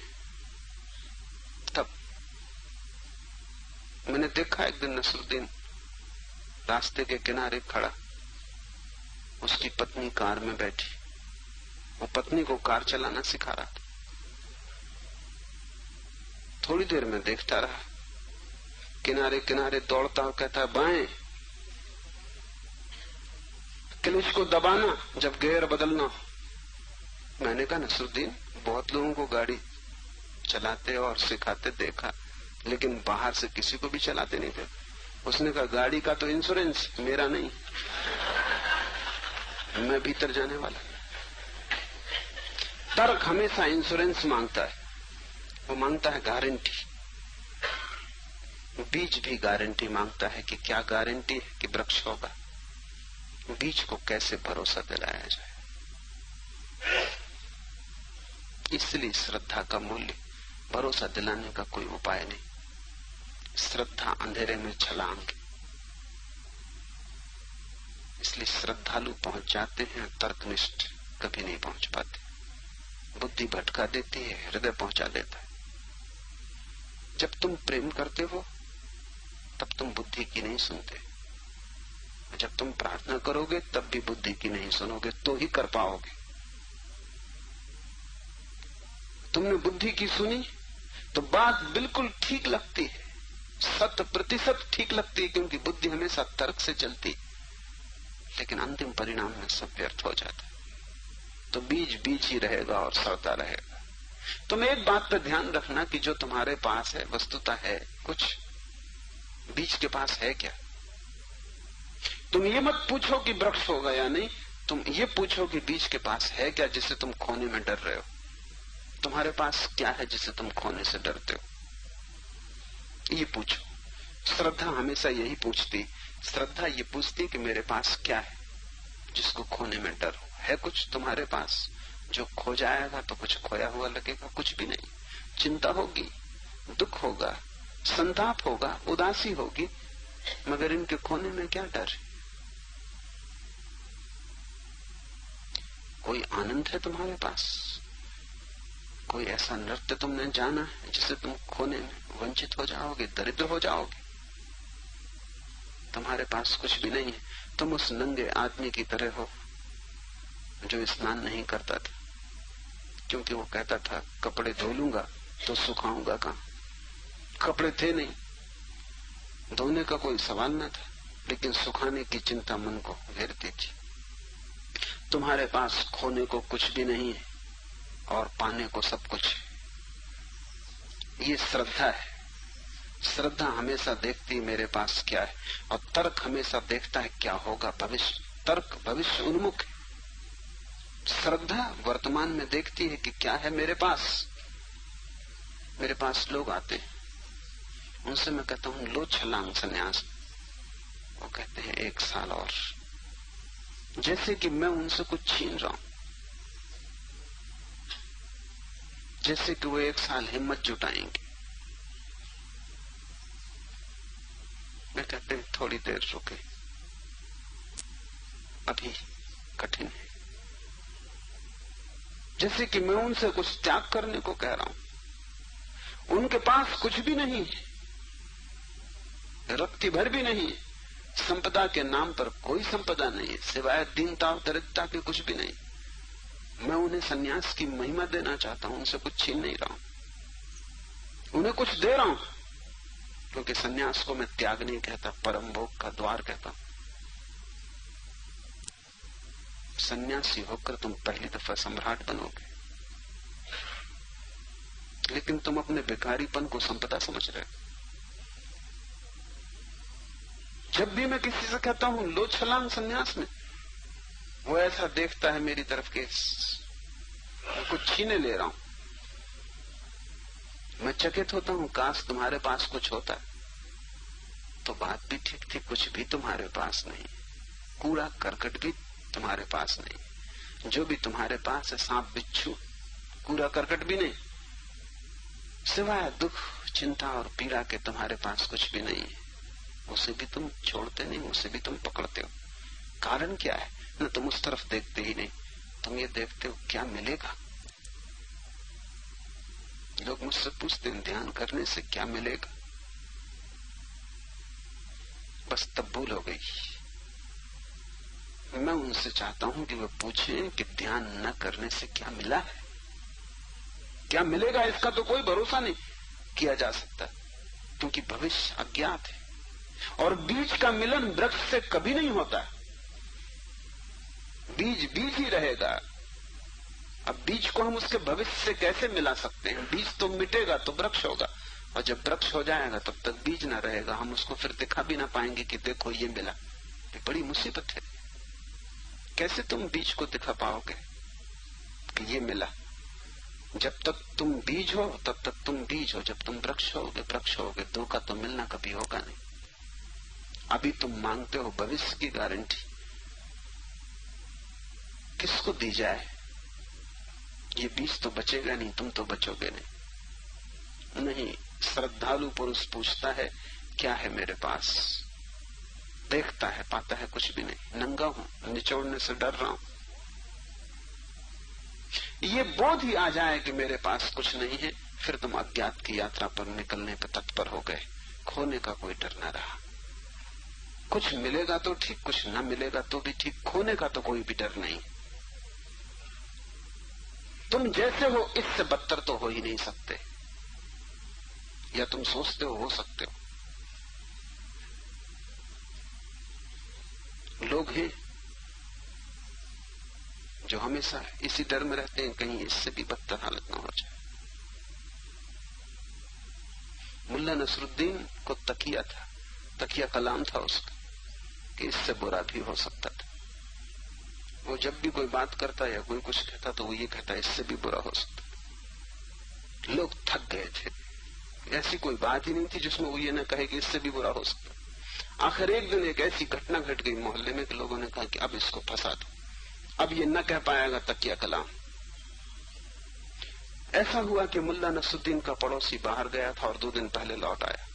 तब मैंने देखा एक दिन नसरुद्दीन रास्ते के किनारे खड़ा, उसकी पत्नी कार में बैठी। वो पत्नी को कार चलाना सिखा रहा था। थोड़ी देर में देखता रहा, किनारे किनारे दौड़ता और कहता बाएं, क्लच को दबाना जब गियर बदलना हो। मैंने कहा नसरुद्दीन, बहुत लोगों को गाड़ी चलाते और सिखाते देखा, लेकिन बाहर से किसी को भी चलाते नहीं थे। उसने कहा गाड़ी का तो इंश्योरेंस, मेरा नहीं, मैं भीतर जाने वाला। तर्क हमेशा इंश्योरेंस मांगता है, वो मांगता है गारंटी। बीज भी गारंटी मांगता है कि क्या गारंटी है कि वृक्ष होगा। बीज को कैसे भरोसा दिलाया जाए? इसलिए श्रद्धा का मूल्य, भरोसा दिलाने का कोई उपाय नहीं। श्रद्धा अंधेरे में छलांग। इसलिए श्रद्धालु पहुंच जाते हैं, तर्कनिष्ठ कभी नहीं पहुंच पाते। बुद्धि भटका देती है, हृदय पहुंचा देता है। जब तुम प्रेम करते हो तब तुम बुद्धि की नहीं सुनते। जब तुम प्रार्थना करोगे तब भी बुद्धि की नहीं सुनोगे, तो ही कर पाओगे। तुमने बुद्धि की सुनी तो बात बिल्कुल ठीक लगती है, 100% ठीक लगती है, क्योंकि बुद्धि हमेशा तर्क से चलती, लेकिन अंतिम परिणाम में सब व्यर्थ हो जाता है। तो बीज बीज ही रहेगा और सड़ता रहेगा। तुम एक बात पर ध्यान रखना कि जो तुम्हारे पास है वस्तुतः है कुछ, बीज के पास है क्या। तुम ये मत पूछो कि वृक्ष होगा या नहीं, तुम ये पूछो कि बीज के पास है क्या जिसे तुम खोने में डर रहे हो। तुम्हारे पास क्या है जिसे तुम खोने से डरते हो, ये पूछो। श्रद्धा हमेशा यही पूछती। श्रद्धा ये पूछती कि मेरे पास क्या है जिसको खोने में डर हो। है कुछ तुम्हारे पास जो खो जाएगा तो कुछ खोया हुआ लगेगा? कुछ भी नहीं। चिंता होगी, दुख होगा, संताप होगा, उदासी होगी, मगर इनके खोने में क्या डर है? कोई आनंद है तुम्हारे पास? कोई ऐसा नृत्य तुमने जाना है जिसे तुम खोने में वंचित हो जाओगे, दरिद्र हो जाओगे? तुम्हारे पास कुछ भी नहीं है। तुम उस नंगे आदमी की तरह हो जो स्नान नहीं करता था, क्योंकि वो कहता था कपड़े धो लूंगा तो सुखाऊंगा कहां? कपड़े थे नहीं, धोने का कोई सवाल न था, लेकिन सुखाने की चिंता मन को घेरती थी। तुम्हारे पास खोने को कुछ भी नहीं है और पाने को सब कुछ है। ये श्रद्धा है। श्रद्धा हमेशा देखती है मेरे पास क्या है, और तर्क हमेशा देखता है क्या होगा भविष्य। तर्क भविष्य उन्मुख है, श्रद्धा वर्तमान में देखती है कि क्या है मेरे पास। मेरे पास लोग आते हैं, उनसे मैं कहता हूं लो छलांग संन्यास। वो कहते हैं 1 साल और, जैसे कि मैं उनसे कुछ छीन रहा हूं, जैसे कि वो 1 साल हिम्मत जुटाएंगे। मैं कहते हैं थोड़ी देर रुके, अभी कठिन है। जैसे कि मैं उनसे कुछ त्याग करने को कह रहा हूं। उनके पास कुछ भी नहीं है, रत्ती भर भी नहीं है, संपदा के नाम पर कोई संपदा नहीं है, सिवाय दीनता और दरिद्रता के कुछ भी नहीं। मैं उन्हें सन्यास की महिमा देना चाहता हूं, उनसे कुछ छीन नहीं रहा हूं, उन्हें कुछ दे रहा हूं, क्योंकि सन्यास को मैं त्याग नहीं कहता, परम भोग का द्वार कहता हूं। सन्यासी होकर तुम पहली दफा सम्राट बनोगे, लेकिन तुम अपने भिखारीपन को संपदा समझ रहे हो। जब भी मैं किसी से कहता हूं लो छलांग सन्यास में, वो ऐसा देखता है मेरी तरफ के कुछ छीने ले रहा हूं। मैं चकित होता हूं, काश तुम्हारे पास कुछ होता तो बात भी ठीक थी। कुछ भी तुम्हारे पास नहीं, कूड़ा करकट भी तुम्हारे पास नहीं। जो भी तुम्हारे पास है सांप बिच्छू, कूड़ा करकट भी नहीं, सिवाय दुख चिंता और पीड़ा के तुम्हारे पास कुछ भी नहीं है। उसे भी तुम छोड़ते नहीं, उसे भी तुम पकड़ते हो। कारण क्या है? न तुम उस तरफ देखते ही नहीं, तुम ये देखते हो क्या मिलेगा। लोग मुझसे पूछते हैं ध्यान करने से क्या मिलेगा, बस तब भूल हो गई। मैं उनसे चाहता हूं कि वे पूछें कि ध्यान न करने से क्या मिला है, क्या मिलेगा। इसका तो कोई भरोसा नहीं किया जा सकता, क्योंकि भविष्य अज्ञात है, और बीज का मिलन वृक्ष से कभी नहीं होता। बीज बीज ही रहेगा। अब बीज को हम उसके भविष्य से कैसे मिला सकते हैं? बीज तो मिटेगा तो वृक्ष होगा, और जब वृक्ष हो जाएगा तब तक बीज ना रहेगा। हम उसको फिर दिखा भी ना पाएंगे कि देखो ये मिला। ये बड़ी मुसीबत है। कैसे तुम बीज को दिखा पाओगे कि ये मिला? जब तक तुम बीज हो तब तक तुम बीज हो, जब तुम वृक्ष होगे, दो का तो मिलना कभी होगा नहीं। अभी तुम मांगते हो भविष्य की गारंटी, किसको दी जाए? ये बीज तो बचेगा नहीं, तुम तो बचोगे नहीं। नहीं, श्रद्धालु पुरुष पूछता है क्या है मेरे पास, देखता है, पाता है कुछ भी नहीं। नंगा हूं, निचोड़ने से डर रहा हूं। ये बोध ही आ जाए कि मेरे पास कुछ नहीं है, फिर तुम अज्ञात की यात्रा पर निकलने पर तत्पर हो गए। खोने का कोई डर न रहा। कुछ मिलेगा तो ठीक, कुछ न मिलेगा तो भी ठीक, खोने का तो कोई भी डर नहीं। तुम जैसे हो इससे बदतर तो हो ही नहीं सकते, या तुम सोचते हो सकते हो। लोग हैं जो हमेशा इसी डर में रहते हैं कहीं इससे भी बदतर हालत ना हो जाए। मुल्ला नसरुद्दीन को तकिया था, तकिया कलाम था उसका कि इससे बुरा भी हो सकता था। वो जब भी कोई बात करता या कोई कुछ कहता तो वो ये कहता इससे भी बुरा हो सकता। लोग थक गए थे, ऐसी कोई बात ही नहीं थी जिसमें वो ये न कहे कि इससे भी बुरा हो सकता। आखिर एक दिन एक ऐसी घटना घट गई मोहल्ले में कि लोगों ने कहा कि अब इसको फंसा दो, अब ये न कह पाएगा तकिया कलाम। ऐसा हुआ कि मुल्ला नसरुद्दीन का पड़ोसी बाहर गया था और 2 दिन पहले लौट आया।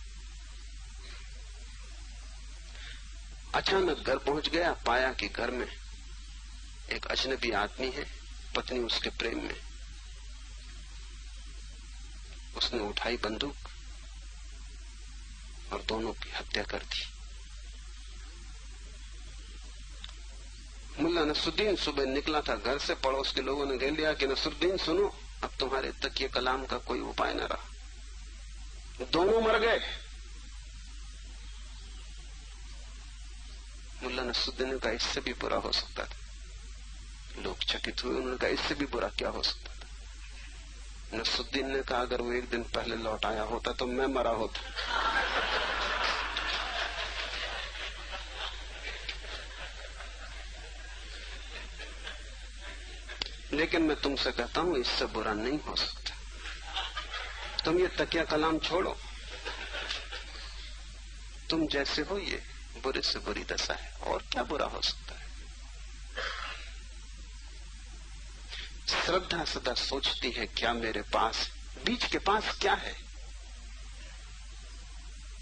अचानक घर पहुंच गया, पाया कि घर में एक अजनबी आदमी है, पत्नी उसके प्रेम में। उसने उठाई बंदूक और दोनों की हत्या कर दी। मुल्ला नसरुद्दीन सुबह निकला था घर से, पड़ोस के लोगों ने कह लिया कि नसरुद्दीन सुनो, अब तुम्हारे तकिए कलाम का कोई उपाय न रहा, दोनों मर गए। मुल्ला नसरुद्दीन ने कहा इससे भी बुरा हो सकता था। लोग चकित हुए, उन्होंने कहा इससे भी बुरा क्या हो सकता था। नसरुद्दीन ने कहा अगर वो एक दिन पहले लौट आया होता तो मैं मरा होता। लेकिन मैं तुमसे कहता हूं इससे बुरा नहीं हो सकता। तुम ये तकिया कलाम छोड़ो, तुम जैसे हो ये बुरे से बुरी दशा है, और क्या बुरा हो सकता है। श्रद्धा सदा सोचती है क्या मेरे पास, बीज के पास क्या है।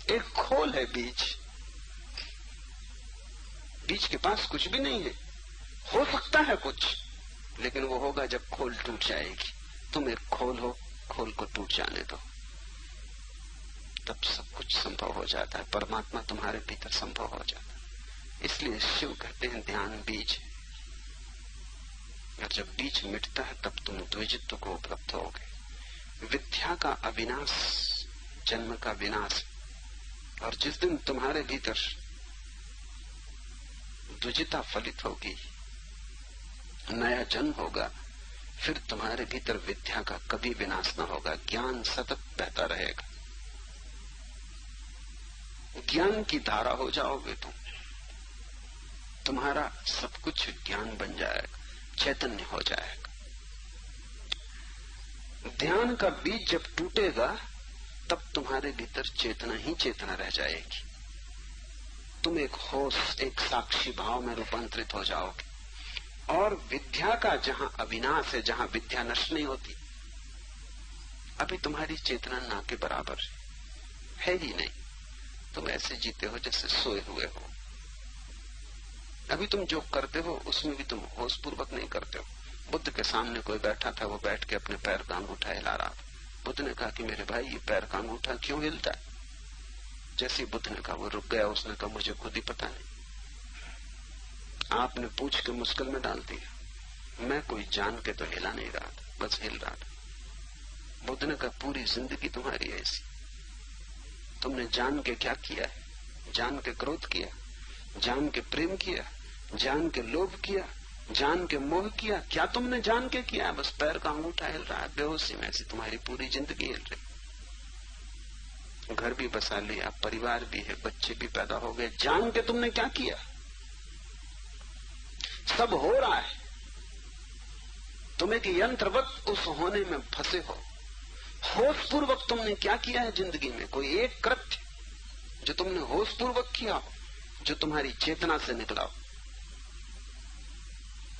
एक खोल है बीज के पास कुछ भी नहीं है। हो सकता है कुछ, लेकिन वो होगा जब खोल टूट जाएगी। तुम एक खोल हो, खोल को टूट जाने दो, तब सब कुछ संभव हो जाता है। परमात्मा तुम्हारे भीतर संभव हो जाता है। इसलिए शिव कहते हैं ध्यान बीज, और जब बीज मिटता है तब तुम द्विजित्व को उपलब्ध होगे। विद्या का अविनाश जन्म का विनाश, और जिस दिन तुम्हारे भीतर द्विजिता फलित होगी, नया जन्म होगा, फिर तुम्हारे भीतर विद्या का कभी विनाश न होगा। ज्ञान सतत बहता रहेगा, ज्ञान की धारा हो जाओगे तुम। तुम्हारा सब कुछ ज्ञान बन जाएगा, चैतन्य हो जाएगा। ध्यान का बीज जब टूटेगा तब तुम्हारे भीतर चेतना ही चेतना रह जाएगी। तुम एक होश, एक साक्षी भाव में रूपांतरित हो जाओगे। और विद्या का जहां अविनाश है, जहां विद्या नष्ट नहीं होती, अभी तुम्हारी चेतना ना के बराबर है ही नहीं। तुम ऐसे जीते हो जैसे सोए हुए हो। अभी तुम जो करते हो उसमें भी तुम होश पूर्वक नहीं करते हो। बुद्ध के सामने कोई बैठा था, वो बैठ के अपने पैर का अंगूठा हिला रहा था। बुद्ध ने कहा कि मेरे भाई ये पैर का अंगूठा क्यों हिलता है? जैसे बुद्ध ने कहा वो रुक गया। उसने कहा मुझे खुद ही पता नहीं, आपने पूछ के मुश्किल में डाल दिया। मैं कोई जान के तो हिला नहीं रहा था, बस हिल रहा था। बुद्ध ने कहा पूरी जिंदगी तुम्हारी ऐसी, तुमने जान के क्या किया है? जान के क्रोध किया, जान के प्रेम किया, जान के लोभ किया, जान के मोह किया। क्या तुमने जान के किया? बस पैर का अंगूठा हिल रहा है बेहोशी में, ऐसी तुम्हारी पूरी जिंदगी हिल रही। घर भी बसा लिया, परिवार भी है, बच्चे भी पैदा हो गए, जान के तुमने क्या किया? सब हो रहा है, तुम एक यंत्रवत उस होने में फंसे हो। होश पूर्वक तुमने क्या किया है जिंदगी में? कोई एक कृत्य जो तुमने होश पूर्वक किया हो, जो तुम्हारी चेतना से निकला हो?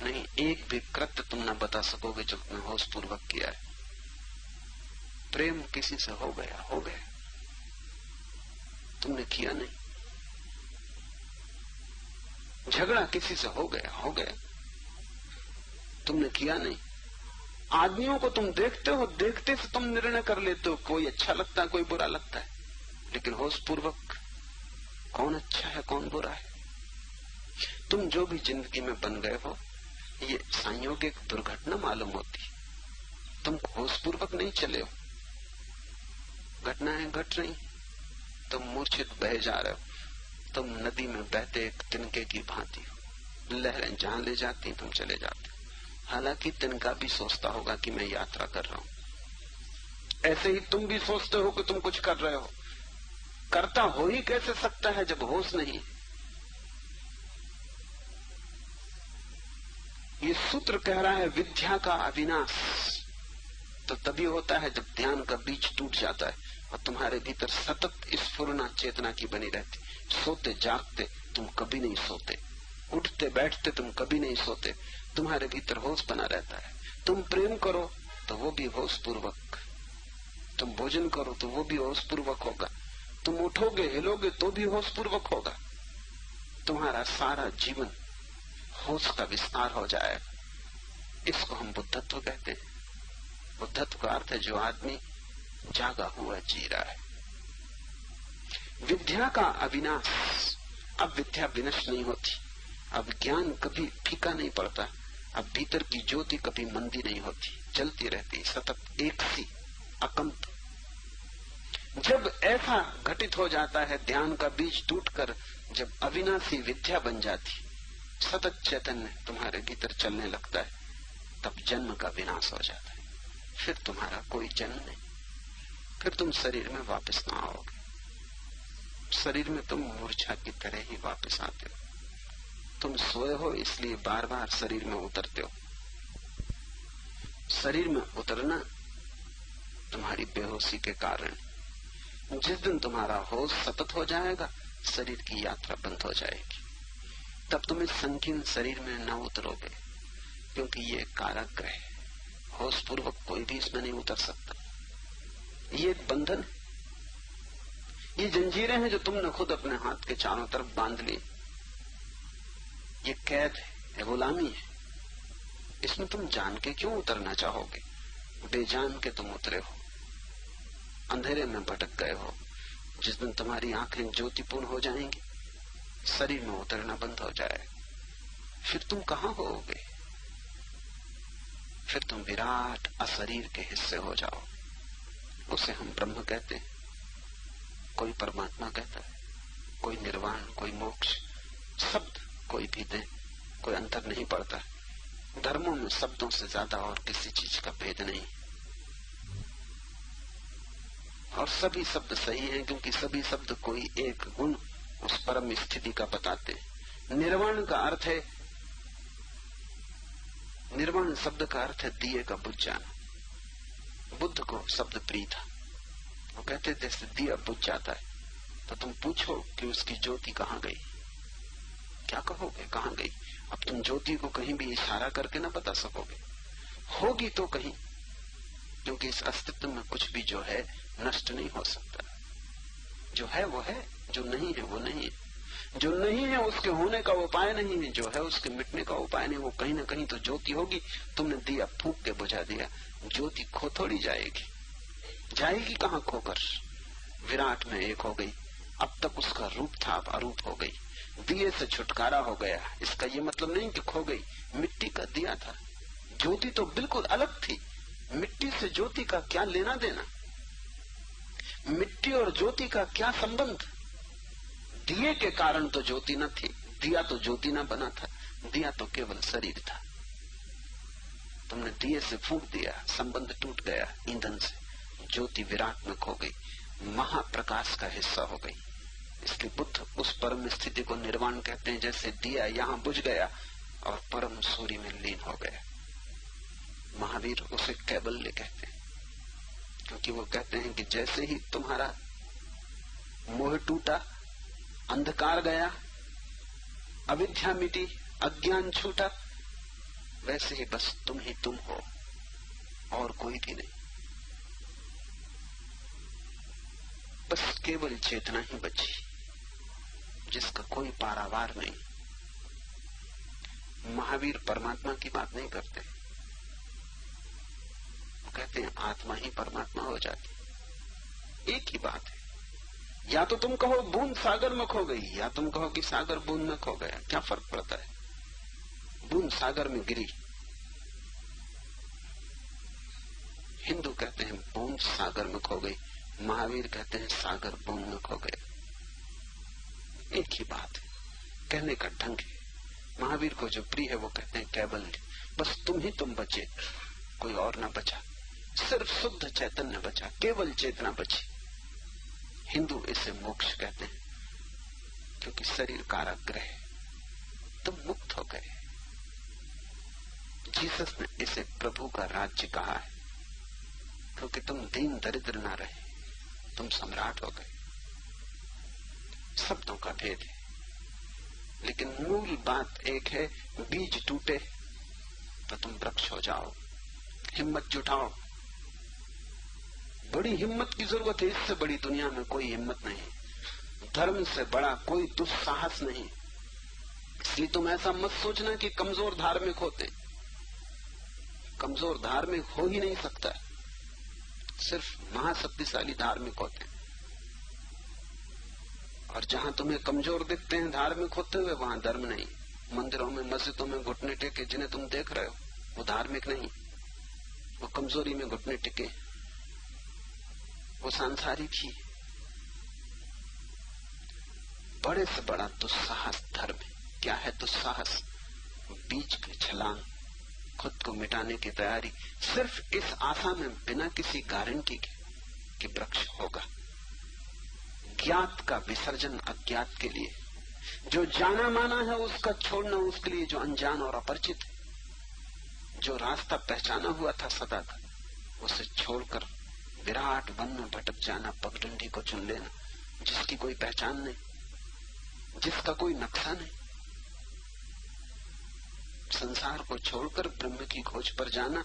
नहीं, एक भी कृत्य तुम ना बता सकोगे जो तुमने होश पूर्वक किया है। प्रेम किसी से हो गया, हो गया, तुमने किया नहीं। झगड़ा किसी से हो गया, हो गया, तुमने किया नहीं। आदमियों को तुम देखते हो, देखते से तुम निर्णय कर लेते हो कोई अच्छा लगता है, कोई बुरा लगता है, लेकिन होश पूर्वक कौन अच्छा है कौन बुरा है? तुम जो भी जिंदगी में बन गए हो, ये संयोगिक दुर्घटना मालूम होती। तुम होश पूर्वक नहीं चले हो, घटनाएं घट रही, तुम मूर्छित बह जा रहे हो। तुम नदी में बहते एक तिनके की भांति हो, लहरें जहां ले जाती तुम चले जाते हो। हालांकि तिनका भी सोचता होगा कि मैं यात्रा कर रहा हूं। ऐसे ही तुम भी सोचते हो कि तुम कुछ कर रहे हो। करता हो ही कैसे सकता है जब होश नहीं? ये सूत्र कह रहा है विद्या का अविनाश तो तभी होता है जब ध्यान का बीज टूट जाता है और तुम्हारे भीतर सतत स्फुरना चेतना की बनी रहती। सोते जागते तुम कभी नहीं सोते, उठते बैठते तुम कभी नहीं सोते, तुम्हारे भीतर होश बना रहता है। तुम प्रेम करो तो वो भी होश पूर्वक, तुम भोजन करो तो वो भी होश पूर्वक होगा, तुम उठोगे हिलोगे तो भी होश पूर्वक होगा। तुम्हारा सारा जीवन होश का विस्तार हो जाएगा। इसको हम बुद्धत्व कहते हैं। बुद्धत्व का अर्थ है जो आदमी जागा हुआ जी रहा है। विद्या का अविनाश। अब विद्या विनष्ट नहीं होती, अब ज्ञान कभी फीका नहीं पड़ता, अब भीतर की ज्योति कभी मंदी नहीं होती, चलती रहती, सतत एक सी अकंप। जब ऐसा घटित हो जाता है, ध्यान का बीज टूटकर जब अविनाशी विद्या बन जाती, सतत चैतन्य तुम्हारे भीतर चलने लगता है, तब जन्म का विनाश हो जाता है। फिर तुम्हारा कोई जन्म नहीं, फिर तुम शरीर में वापस ना आओगे। शरीर में तुम मूर्छा की तरह ही वापस आते हो। तुम सोए हो इसलिए बार बार शरीर में उतरते हो। शरीर में उतरना तुम्हारी बेहोशी के कारण। जिस दिन तुम्हारा होश सतत हो जाएगा, शरीर की यात्रा बंद हो जाएगी। तब तुम इस संकीर्ण शरीर में न उतरोगे, क्योंकि ये कारागृह है। होश पूर्वक कोई भी इसमें नहीं उतर सकता। ये एक बंधन है, ये जंजीरें हैं जो तुमने खुद अपने हाथ के चारों तरफ बांध ली। ये कैद है, गुलामी है। इसमें तुम जान के क्यों उतरना चाहोगे? बेजान के तुम उतरे हो, अंधेरे में भटक गए हो। जिस दिन तुम्हारी आंखें ज्योतिपूर्ण हो जाएंगी, शरीर में उतरना बंद हो जाए, फिर तुम कहां होगे? फिर तुम विराट अशरीर के हिस्से हो जाओ। उसे हम ब्रह्म कहते हैं, कोई परमात्मा कहता है, कोई निर्वाण, कोई मोक्ष। शब्द कोई भी दे, कोई अंतर नहीं पड़ता। धर्मों में शब्दों से ज्यादा और किसी चीज का भेद नहीं, और सभी शब्द सही हैं, क्योंकि सभी शब्द कोई एक गुण उस परम स्थिति का बताते हैं। निर्वाण का अर्थ है, निर्वाण शब्द का अर्थ है दिए का बुझ जाना। बुद्ध को शब्द प्रिय था। वो कहते थे जैसे दिया बुझ जाता है, तो तुम पूछो कि उसकी ज्योति कहां गई, क्या कहोगे? कहां गई? अब तुम ज्योति को कहीं भी इशारा करके ना बता सकोगे। होगी तो कहीं, क्योंकि इस अस्तित्व में कुछ भी जो है नष्ट नहीं हो सकता। जो है वो है, जो नहीं है वो नहीं है। जो नहीं है उसके होने का उपाय नहीं है, जो है उसके मिटने का उपाय नहीं। वो कहीं ना कहीं तो ज्योति होगी। तुमने दिया फूंक के बुझा दिया, ज्योति खो थोड़ी जाएगी। जाएगी कहां खोकर? विराट में एक हो गई। अब तक उसका रूप था, अब अरूप हो गई। दिए से छुटकारा हो गया। इसका ये मतलब नहीं कि खो गई। मिट्टी का दिया था, ज्योति तो बिल्कुल अलग थी। मिट्टी से ज्योति का क्या लेना देना? मिट्टी और ज्योति का क्या संबंध? दिए के कारण तो ज्योति न थी, दिया तो ज्योति न बना था। दिया तो केवल शरीर था। तुमने दिए से फूंक दिया, संबंध टूट गया ईंधन से। ज्योति विराट में खो गई, महाप्रकाश का हिस्सा हो गई। इसलिए बुद्ध उस परम स्थिति को निर्वाण कहते हैं, जैसे दिया यहां बुझ गया और परम सूर्य में लीन हो गया। महावीर उसे कैबल्य कहते हैं, क्योंकि वो कहते हैं कि जैसे ही तुम्हारा मोह टूटा, अंधकार गया, अविद्या मिटी, अज्ञान छूटा, वैसे ही बस तुम ही तुम हो और कोई भी नहीं। बस केवल चेतना ही बची, जिसका कोई पारावार नहीं। महावीर परमात्मा की बात नहीं करते, वो कहते हैं आत्मा ही परमात्मा हो जाती। एक ही बात है। या तो तुम कहो बूंद सागर में खो गई, या तुम कहो कि सागर बूंद में खो गया। क्या फर्क पड़ता है? बूंद सागर में गिरी। हिंदू कहते हैं बूंद सागर में खो गई, महावीर कहते हैं सागर बूंद में खो गया। एक ही बात है, कहने का ढंग है। महावीर को जो प्रिय है वो कहते हैं कैबल्य। बस तुम ही तुम बचे, कोई और ना बचा। सिर्फ शुद्ध चैतन्य बचा, केवल चेतना बची। हिंदू इसे मोक्ष कहते हैं, क्योंकि शरीर कारागृह है, तुम मुक्त हो गए। जीसस ने इसे प्रभु का राज्य कहा है, क्योंकि तुम दीन दरिद्र ना रहे, तुम सम्राट हो गए। शब्दों का भेद है, लेकिन मूल बात एक है। बीज टूटे तो तुम वृक्ष हो जाओ। हिम्मत जुटाओ। बड़ी हिम्मत की जरूरत है, इससे बड़ी दुनिया में कोई हिम्मत नहीं। धर्म से बड़ा कोई दुस्साहस नहीं। इसलिए तुम ऐसा मत सोचना कि कमजोर धार्मिक होते। कमजोर धार्मिक हो ही नहीं सकता, सिर्फ महाशक्तिशाली धार्मिक होते हैं। और जहां तुम्हें कमजोर दिखते हैं धार्मिक होते हुए, वहां धर्म नहीं। मंदिरों में मस्जिदों में घुटने टेके जिन्हें तुम देख रहे हो, वो धार्मिक नहीं, वो कमजोरी में घुटने टिके, वो सांसारिक ही। बड़े से बड़ा दुस्साहस धर्म है। क्या है दुस्साहस? बीच की छलांग, खुद को मिटाने की तैयारी, सिर्फ इस आशा में बिना किसी गारंटी के कि वृक्ष होगा। ज्ञात का विसर्जन अज्ञात के लिए, जो जाना माना है उसका छोड़ना उसके लिए जो अनजान और अपरिचित है। जो रास्ता पहचाना हुआ था सदा का, उसे छोड़कर विराट वन में भटक जाना, पगडंडी को चुन लेना, जिसकी कोई पहचान नहीं, जिसका कोई नक्शा नहीं। संसार को छोड़कर ब्रह्म की खोज पर जाना,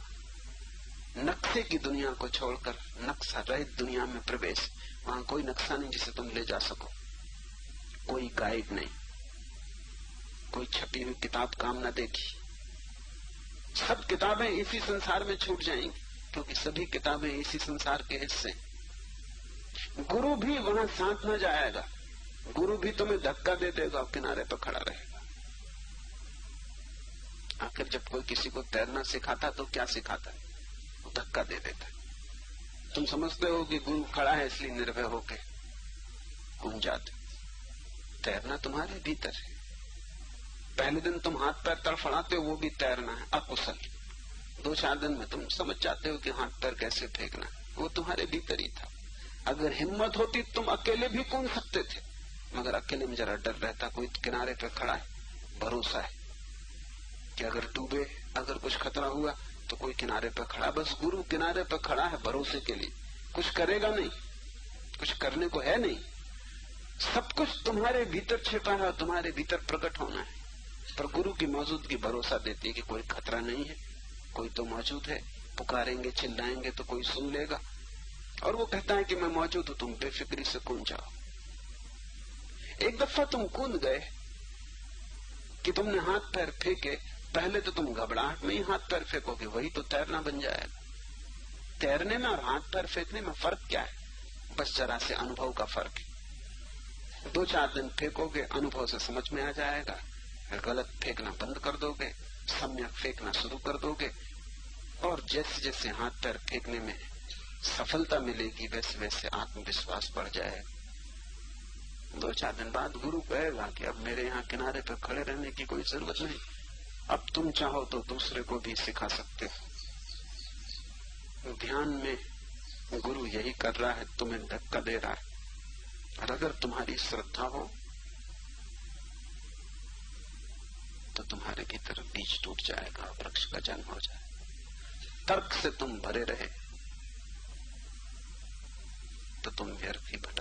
नक्शे की दुनिया को छोड़कर नक्शा रहित दुनिया में प्रवेश। वहां कोई नक्शा नहीं जिसे तुम ले जा सको, कोई गाइड नहीं, कोई छपी हुई किताब काम न देगी। सब किताबें इसी संसार में छूट जाएंगी, क्योंकि सभी किताबें इसी संसार के हिस्से। गुरु भी वहां साथ न जाएगा, गुरु भी तुम्हें धक्का दे देगा और किनारे पर खड़ा रहेगा। आखिर जब कोई किसी को तैरना सिखाता तो क्या सिखाता है? वो धक्का दे देता है। तुम समझते हो कि गुरु खड़ा है इसलिए निर्भय होके घूम जाते। तैरना तुम्हारे भीतर है। पहले दिन तुम हाथ पैर तड़फड़ाते हो, वो भी तैरना है अकुशल। 2-4 दिन में तुम समझ जाते हो कि हाथ पैर कैसे फेंकना, वो तुम्हारे भीतर ही था। अगर हिम्मत होती तुम अकेले भी कूद सकते थे, मगर अकेले में जरा डर रहता। कोई किनारे पे खड़ा है, भरोसा है कि अगर डूबे, अगर कुछ खतरा हुआ तो कोई किनारे पे खड़ा। बस गुरु किनारे पे खड़ा है भरोसे के लिए, कुछ करेगा नहीं, कुछ करने को है नहीं। सब कुछ तुम्हारे भीतर छिपा है, तुम्हारे भीतर प्रकट होना है। पर गुरु की मौजूदगी भरोसा देती है कि कोई खतरा नहीं है, कोई तो मौजूद है। पुकारेंगे चिल्लाएंगे तो कोई सुन लेगा। और वो कहता है कि मैं मौजूद हूं, तुम बेफिक्री से कूद जाओ। एक दफा तुम कूद गए कि तुमने हाथ पैर फेंके, पहले तो तुम घबराहट में ही हाथ पैर फेंकोगे, वही तो तैरना बन जाएगा। तैरने में और हाथ पैर फेंकने में फर्क क्या है? बस जरा से अनुभव का फर्क है। 2-4 दिन फेंकोगे, अनुभव से समझ में आ जाएगा। गलत फेंकना बंद कर दोगे, सम्यक फेंकना शुरू कर दोगे। और जैसे जैसे हाथ पैर फेंकने में सफलता मिलेगी, वैसे वैसे आत्मविश्वास बढ़ जाएगा। 2-4 दिन बाद गुरु कहेगा कि अब मेरे यहाँ किनारे पर खड़े रहने की कोई जरूरत नहीं, अब तुम चाहो तो दूसरे को भी सिखा सकते हो। ध्यान में गुरु यही कर रहा है, तुम्हें धक्का दे रहा है। और अगर तुम्हारी श्रद्धा हो तो तुम्हारे भीतर बीज टूट जाएगा, वृक्ष का जन्म हो जाए। तर्क से तुम भरे रहे तो तुम व्यर्थ ही भटक